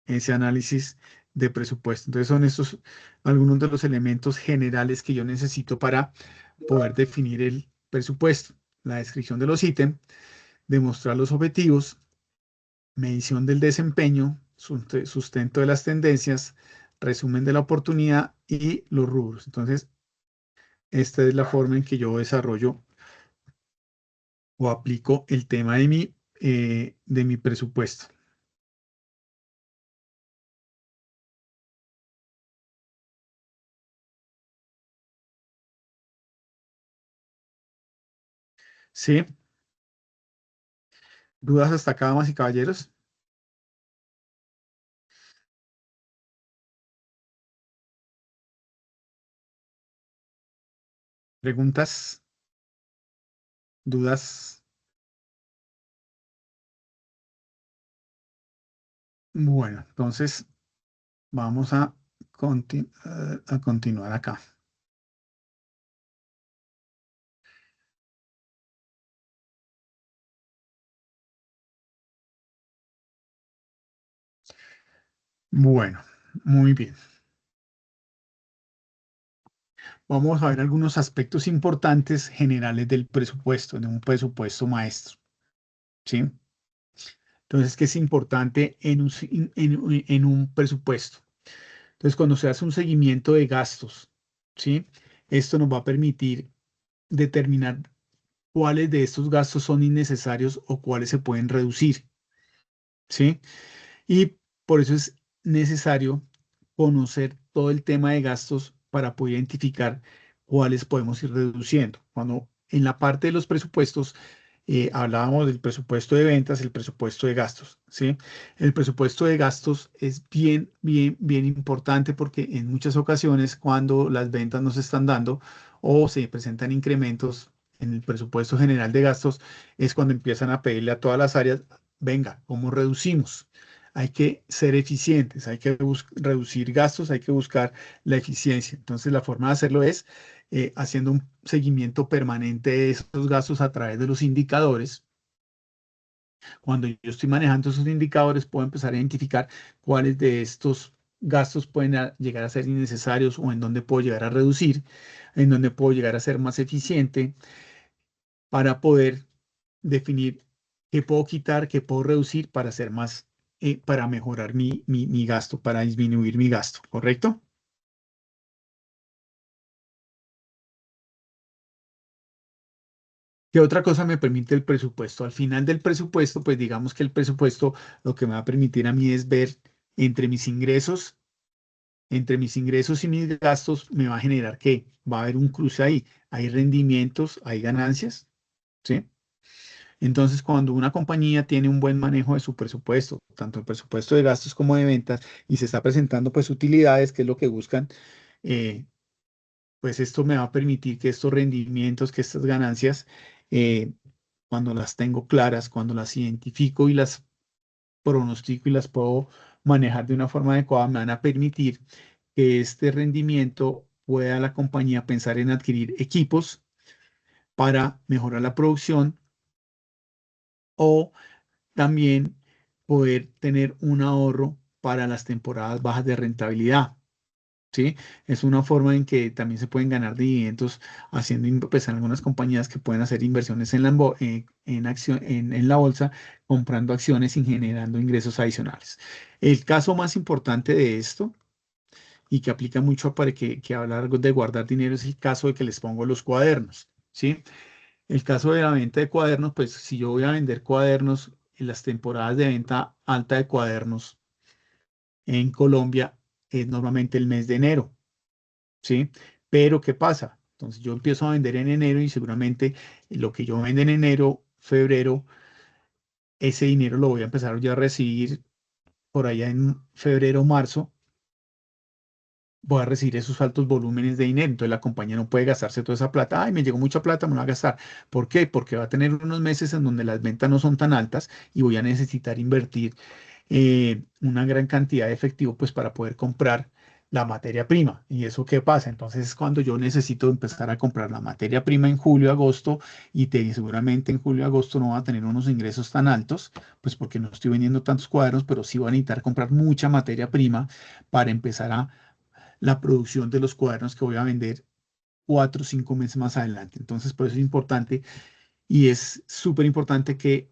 ese análisis de presupuesto. Entonces son estos algunos de los elementos generales que yo necesito para poder definir el presupuesto. La descripción de los ítems, demostrar los objetivos, medición del desempeño, sustento de las tendencias, resumen de la oportunidad y los rubros. Entonces, esta es la forma en que yo desarrollo o aplico el tema de mi presupuesto. ¿Sí? ¿Dudas hasta acá, damas y caballeros? ¿Preguntas? ¿Dudas? Bueno, entonces vamos a continuar acá. Bueno, muy bien. Vamos a ver algunos aspectos importantes generales del presupuesto, de un presupuesto maestro. ¿Sí? Entonces, ¿qué es importante en un presupuesto? Entonces, cuando se hace un seguimiento de gastos, ¿sí? Esto nos va a permitir determinar cuáles de estos gastos son innecesarios o cuáles se pueden reducir, ¿sí? Y por eso es necesario conocer todo el tema de gastos para poder identificar cuáles podemos ir reduciendo. Cuando en la parte de los presupuestos hablábamos del presupuesto de ventas, el presupuesto de gastos, ¿sí? El presupuesto de gastos es bien importante porque en muchas ocasiones cuando las ventas no se están dando o se presentan incrementos en el presupuesto general de gastos, es cuando empiezan a pedirle a todas las áreas, venga, ¿cómo reducimos? Hay que ser eficientes, hay que reducir gastos, hay que buscar la eficiencia. Entonces, la forma de hacerlo es haciendo un seguimiento permanente de esos gastos a través de los indicadores. Cuando yo estoy manejando esos indicadores, puedo empezar a identificar cuáles de estos gastos pueden llegar a ser innecesarios o en dónde puedo llegar a reducir, en dónde puedo llegar a ser más eficiente para poder definir qué puedo quitar, qué puedo reducir para ser más, para mejorar mi gasto, para disminuir mi gasto, ¿correcto? ¿Qué otra cosa me permite el presupuesto? Al final del presupuesto, pues digamos que el presupuesto lo que me va a permitir a mí es ver entre mis ingresos, y mis gastos, me va a generar que va a haber un cruce ahí. Hay rendimientos, hay ganancias, ¿sí? Entonces, cuando una compañía tiene un buen manejo de su presupuesto, tanto el presupuesto de gastos como de ventas, y se está presentando pues utilidades, que es lo que buscan, eh, pues esto me va a permitir que estos rendimientos, que estas ganancias, eh, cuando las tengo claras, cuando las identifico y las pronostico y las puedo manejar de una forma adecuada, me van a permitir que este rendimiento pueda la compañía pensar en adquirir equipos para mejorar la producción o también poder tener un ahorro para las temporadas bajas de rentabilidad. ¿Sí? Es una forma en que también se pueden ganar dividendos haciendo, pues, en algunas compañías que pueden hacer inversiones en la bolsa, comprando acciones y generando ingresos adicionales. El caso más importante de esto y que aplica mucho para que hablar de guardar dinero es el caso de que les pongo los cuadernos, ¿sí? El caso de la venta de cuadernos, pues si yo voy a vender cuadernos en las temporadas de venta alta de cuadernos en Colombia, es normalmente el mes de enero. ¿Sí? Pero ¿qué pasa? Entonces yo empiezo a vender en enero y seguramente lo que yo venda en enero, febrero, ese dinero lo voy a empezar ya a recibir por allá en febrero, marzo, voy a recibir esos altos volúmenes de dinero. Entonces la compañía no puede gastarse toda esa plata. Ay, me llegó mucha plata, me la voy a gastar. ¿Por qué? Porque va a tener unos meses en donde las ventas no son tan altas y voy a necesitar invertir una gran cantidad de efectivo pues para poder comprar la materia prima. ¿Y eso qué pasa? Entonces es cuando yo necesito empezar a comprar la materia prima en julio, agosto y seguramente en julio, agosto no va a tener unos ingresos tan altos, pues porque no estoy vendiendo tantos cuadros, pero sí voy a necesitar comprar mucha materia prima para empezar a la producción de los cuadernos que voy a vender 4 o 5 meses más adelante. Entonces, por eso es importante y es súper importante que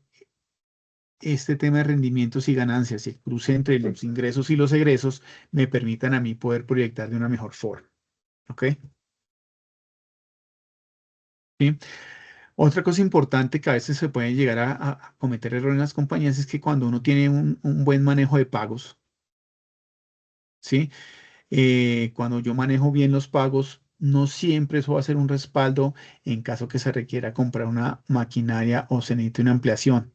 este tema de rendimientos y ganancias y el cruce entre los ingresos y los egresos me permitan a mí poder proyectar de una mejor forma. ¿Ok? ¿Sí? Otra cosa importante que a veces se puede llegar a cometer error en las compañías es que cuando uno tiene un buen manejo de pagos, ¿sí? Cuando yo manejo bien los pagos, no siempre eso va a ser un respaldo en caso que se requiera comprar una maquinaria o se necesite una ampliación.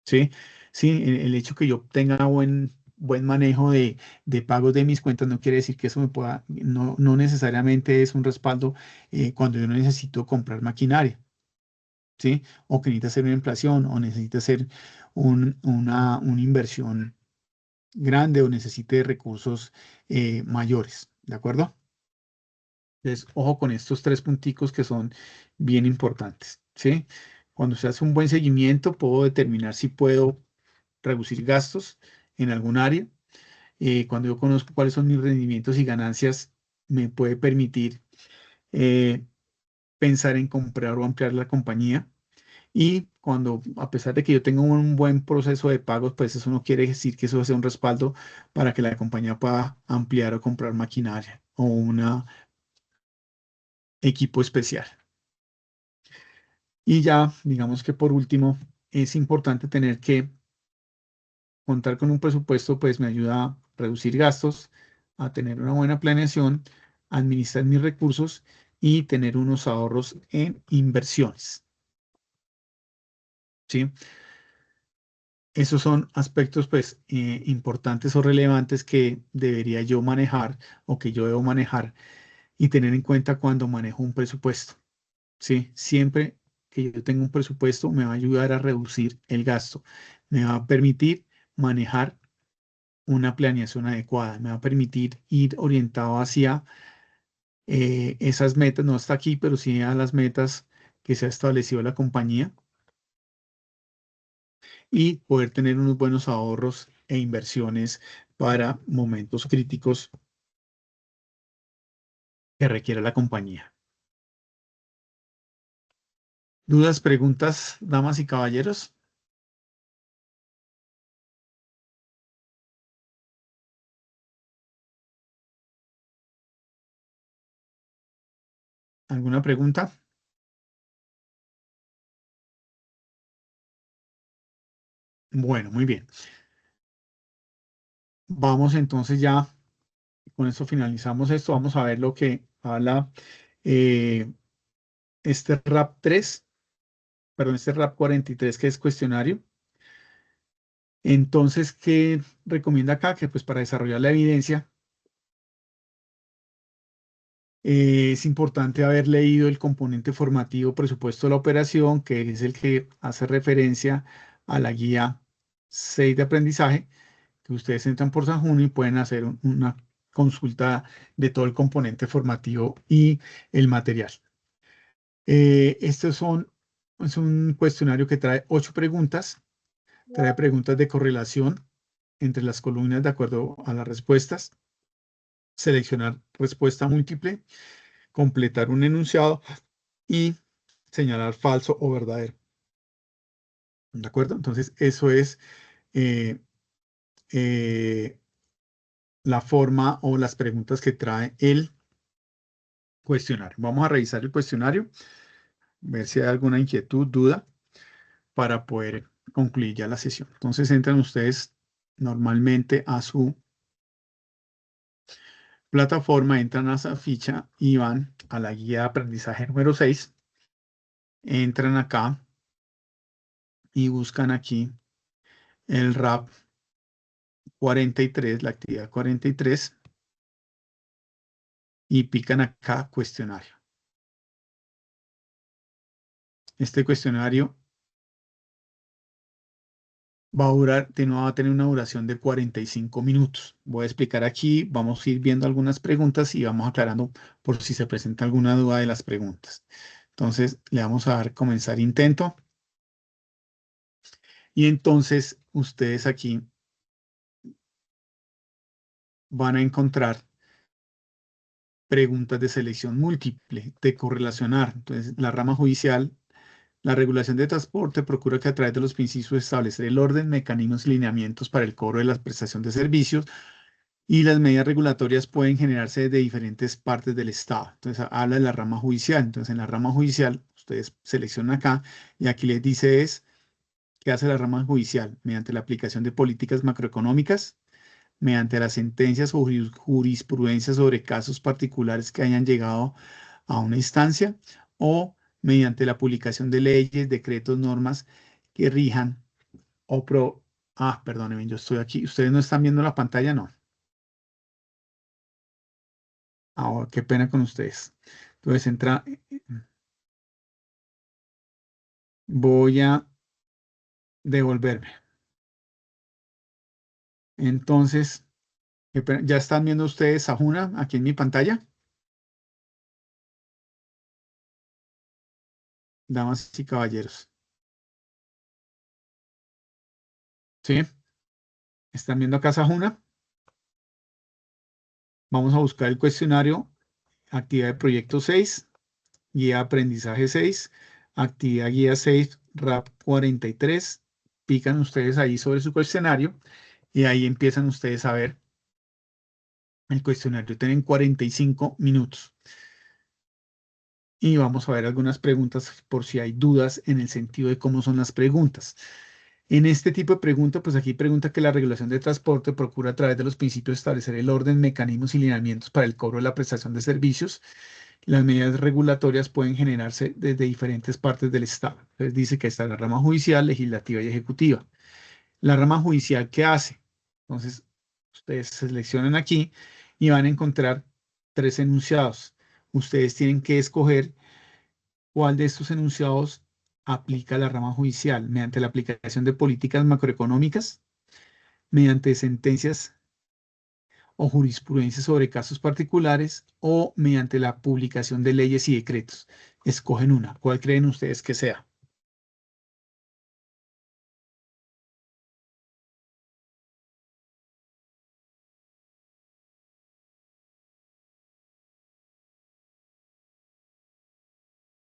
¿Sí? Sí, el hecho que yo tenga buen manejo de pagos de mis cuentas no quiere decir que eso no necesariamente es un respaldo cuando yo no necesito comprar maquinaria, ¿sí? O que necesita hacer una inflación o necesita hacer una inversión grande o necesite recursos mayores, ¿de acuerdo? Entonces, ojo con estos 3 punticos que son bien importantes, ¿sí? Cuando se hace un buen seguimiento, puedo determinar si puedo reducir gastos en algún área. Cuando yo conozco cuáles son mis rendimientos y ganancias, me puede permitir eh, pensar en comprar o ampliar la compañía. Y cuando, a pesar de que yo tenga un buen proceso de pagos, pues eso no quiere decir que eso sea un respaldo para que la compañía pueda ampliar o comprar maquinaria o un equipo especial. Y ya, digamos que por último, es importante tener que contar con un presupuesto, pues me ayuda a reducir gastos, a tener una buena planeación, administrar mis recursos y tener unos ahorros en inversiones. ¿Sí? Esos son aspectos, pues, importantes o relevantes que debería yo manejar o que yo debo manejar y tener en cuenta cuando manejo un presupuesto. ¿Sí? Siempre que yo tenga un presupuesto me va a ayudar a reducir el gasto, me va a permitir manejar una planeación adecuada, me va a permitir ir orientado hacia esas metas, no hasta aquí, pero sí a las metas que se ha establecido la compañía y poder tener unos buenos ahorros e inversiones para momentos críticos que requiere la compañía. ¿Dudas, preguntas, damas y caballeros? ¿Alguna pregunta? Bueno, muy bien. Vamos entonces ya, con esto finalizamos esto. Vamos a ver lo que habla este RAP 3, perdón, este RAP 43, que es cuestionario. Entonces, ¿qué recomienda acá? Que pues para desarrollar la evidencia es importante haber leído el componente formativo presupuesto de la operación, que es el que hace referencia a la guía 6 de aprendizaje, que ustedes entran por San Junio y pueden hacer una consulta de todo el componente formativo y el material. Es un cuestionario que trae 8 preguntas, trae preguntas de correlación entre las columnas de acuerdo a las respuestas, seleccionar respuesta múltiple, completar un enunciado y señalar falso o verdadero. ¿De acuerdo? Entonces, eso es eh, eh, la forma o las preguntas que trae el cuestionario. Vamos a revisar el cuestionario, ver si hay alguna inquietud, duda, para poder concluir ya la sesión. Entonces, entran ustedes normalmente a su plataforma, entran a esa ficha y van a la guía de aprendizaje número 6. Entran acá y buscan aquí el RAP 43, la actividad 43, y pican acá cuestionario. Este cuestionario va a tener una duración de 45 minutos. Voy a explicar aquí, vamos a ir viendo algunas preguntas y vamos aclarando por si se presenta alguna duda de las preguntas. Entonces, le vamos a dar comenzar intento. Y entonces, ustedes aquí van a encontrar preguntas de selección múltiple, de correlacionar. Entonces, la rama judicial, la regulación de transporte procura que a través de los principios establecer el orden, mecanismos y lineamientos para el cobro de la prestación de servicios, y las medidas regulatorias pueden generarse desde diferentes partes del Estado. Entonces, habla de la rama judicial. Entonces, en la rama judicial, ustedes seleccionan acá y aquí les dice qué hace la rama judicial mediante la aplicación de políticas macroeconómicas, mediante las sentencias o jurisprudencias sobre casos particulares que hayan llegado a una instancia, o mediante la publicación de leyes, decretos, normas que rijan o perdónenme, yo estoy aquí. ¿Ustedes no están viendo la pantalla? No. Ahora, qué pena con ustedes. Entonces, voy a devolverme. Entonces, ¿ya están viendo ustedes Sajuna aquí en mi pantalla? Damas y caballeros. ¿Sí? ¿Están viendo acá Sajuna? Vamos a buscar el cuestionario, actividad de proyecto 6, guía de aprendizaje 6, actividad guía 6, RAP 43. Pican ustedes ahí sobre su cuestionario y ahí empiezan ustedes a ver el cuestionario. Tienen 45 minutos. Y vamos a ver algunas preguntas por si hay dudas en el sentido de cómo son las preguntas. En este tipo de pregunta, pues aquí pregunta que la regulación de transporte procura a través de los principios establecer el orden, mecanismos y lineamientos para el cobro de la prestación de servicios. Las medidas regulatorias pueden generarse desde diferentes partes del Estado. Entonces dice que está la rama judicial, legislativa y ejecutiva. La rama judicial, ¿qué hace? Entonces, ustedes seleccionan aquí y van a encontrar 3 enunciados. Ustedes tienen que escoger cuál de estos enunciados aplica la rama judicial mediante la aplicación de políticas macroeconómicas, mediante sentencias o jurisprudencia sobre casos particulares o mediante la publicación de leyes y decretos. Escogen una. ¿Cuál creen ustedes que sea?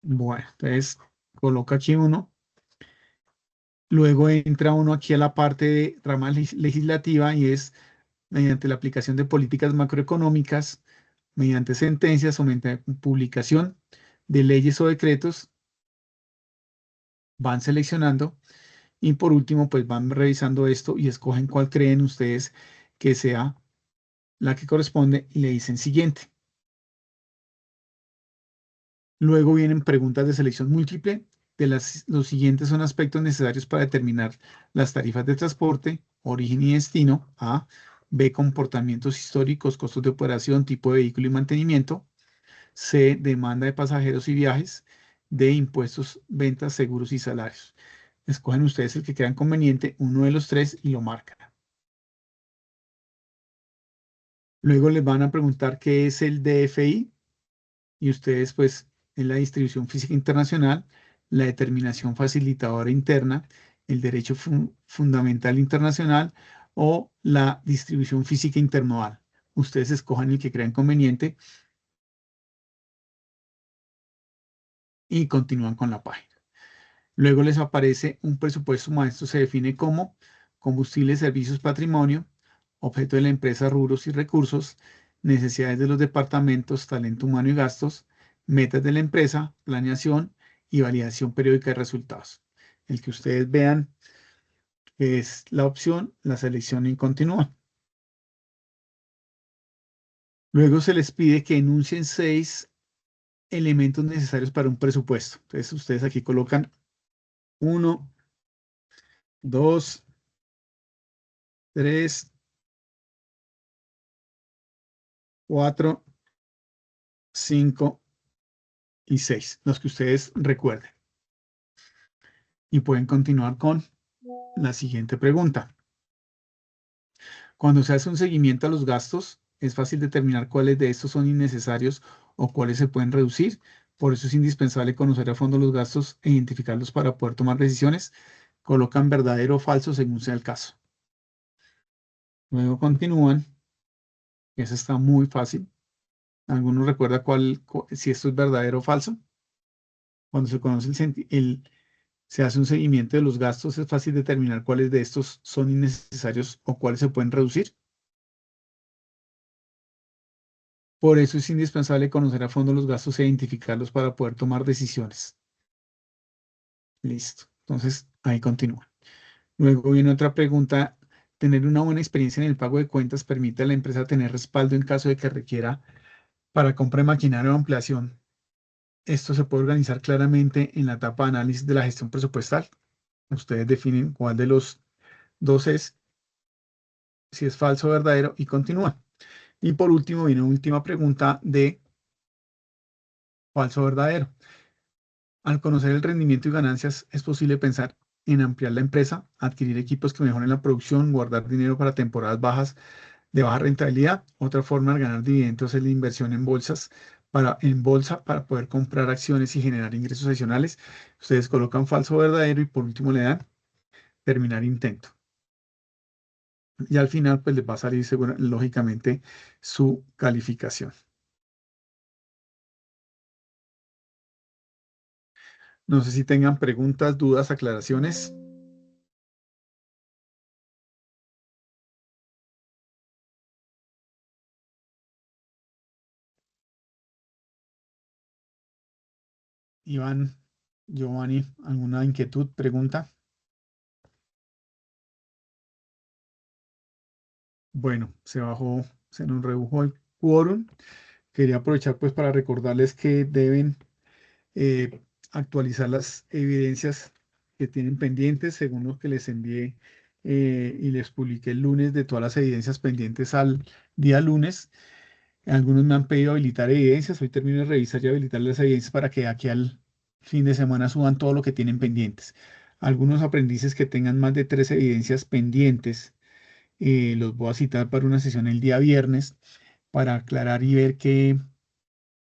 Bueno, entonces coloca aquí uno. Luego entra uno aquí a la parte de rama legislativa y es mediante la aplicación de políticas macroeconómicas, mediante sentencias o mediante publicación de leyes o decretos, van seleccionando y por último pues van revisando esto y escogen cuál creen ustedes que sea la que corresponde y le dicen siguiente. Luego vienen preguntas de selección múltiple. Los siguientes son aspectos necesarios para determinar las tarifas de transporte, origen y destino. A. B. Comportamientos históricos, costos de operación, tipo de vehículo y mantenimiento. C. Demanda de pasajeros y viajes. D. Impuestos, ventas, seguros y salarios. Escogen ustedes el que crean conveniente, uno de los tres, y lo marcan. Luego les van a preguntar qué es el DFI y ustedes pues en la distribución física internacional, la determinación facilitadora interna, el derecho fundamental internacional o la distribución física intermodal. Ustedes escojan el que crean conveniente y continúan con la página. Luego les aparece un presupuesto maestro, se define como combustible, servicios, patrimonio, objeto de la empresa, rubros y recursos, necesidades de los departamentos, talento humano y gastos, metas de la empresa, planeación y validación periódica de resultados. El que ustedes vean es la opción, la selección y continúa. Luego se les pide que enuncien 6 elementos necesarios para un presupuesto. Entonces ustedes aquí colocan 1, 2, 3, 4, 5 y 6, los que ustedes recuerden. Y pueden continuar con la siguiente pregunta. Cuando se hace un seguimiento a los gastos, es fácil determinar cuáles de estos son innecesarios o cuáles se pueden reducir. Por eso es indispensable conocer a fondo los gastos e identificarlos para poder tomar decisiones. Colocan verdadero o falso según sea el caso. Luego continúan. Eso está muy fácil. ¿Alguno recuerda si esto es verdadero o falso? Cuando se conoce se hace un seguimiento de los gastos, es fácil determinar cuáles de estos son innecesarios o cuáles se pueden reducir. Por eso es indispensable conocer a fondo los gastos e identificarlos para poder tomar decisiones. Listo. Entonces, ahí continúa. Luego viene otra pregunta. ¿Tener una buena experiencia en el pago de cuentas permite a la empresa tener respaldo en caso de que requiera para compra de maquinaria o ampliación? Esto se puede organizar claramente en la etapa de análisis de la gestión presupuestal. Ustedes definen cuál de los dos es, si es falso o verdadero, y continúa. Y por último, viene una última pregunta de falso o verdadero. Al conocer el rendimiento y ganancias, es posible pensar en ampliar la empresa, adquirir equipos que mejoren la producción, guardar dinero para temporadas bajas de baja rentabilidad. Otra forma de ganar dividendos es la inversión en bolsa para poder comprar acciones y generar ingresos adicionales. Ustedes colocan falso o verdadero y por último le dan terminar intento. Y al final pues les va a salir lógicamente su calificación. No sé si tengan preguntas, dudas, aclaraciones. Iván, Giovanni, ¿alguna inquietud, pregunta? Bueno, se nos redujo el quórum. Quería aprovechar pues para recordarles que deben eh, actualizar las evidencias que tienen pendientes según lo que les envié y les publiqué el lunes de todas las evidencias pendientes al día lunes. Algunos me han pedido habilitar evidencias. Hoy termino de revisar y habilitar las evidencias para que aquí al fin de semana suban todo lo que tienen pendientes. Algunos aprendices que tengan más de 3 evidencias pendientes, los voy a citar para una sesión el día viernes para aclarar y ver qué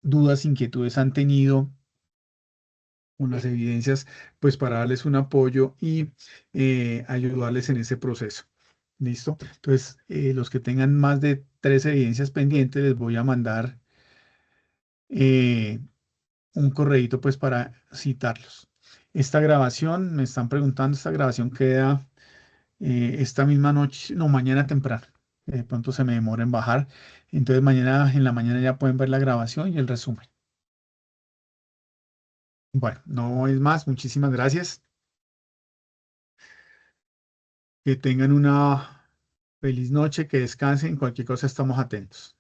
dudas, inquietudes han tenido con las evidencias, pues para darles un apoyo y ayudarles en ese proceso. ¿Listo? Entonces, los que tengan más de 3 evidencias pendientes, les voy a mandar un correíto pues para citarlos. Esta grabación, me están preguntando, esta grabación queda esta misma noche, no, mañana temprano. De pronto se me demora en bajar. Entonces mañana en la mañana ya pueden ver la grabación y el resumen. Bueno, no es más. Muchísimas gracias. Que tengan una feliz noche, que descansen. Cualquier cosa estamos atentos.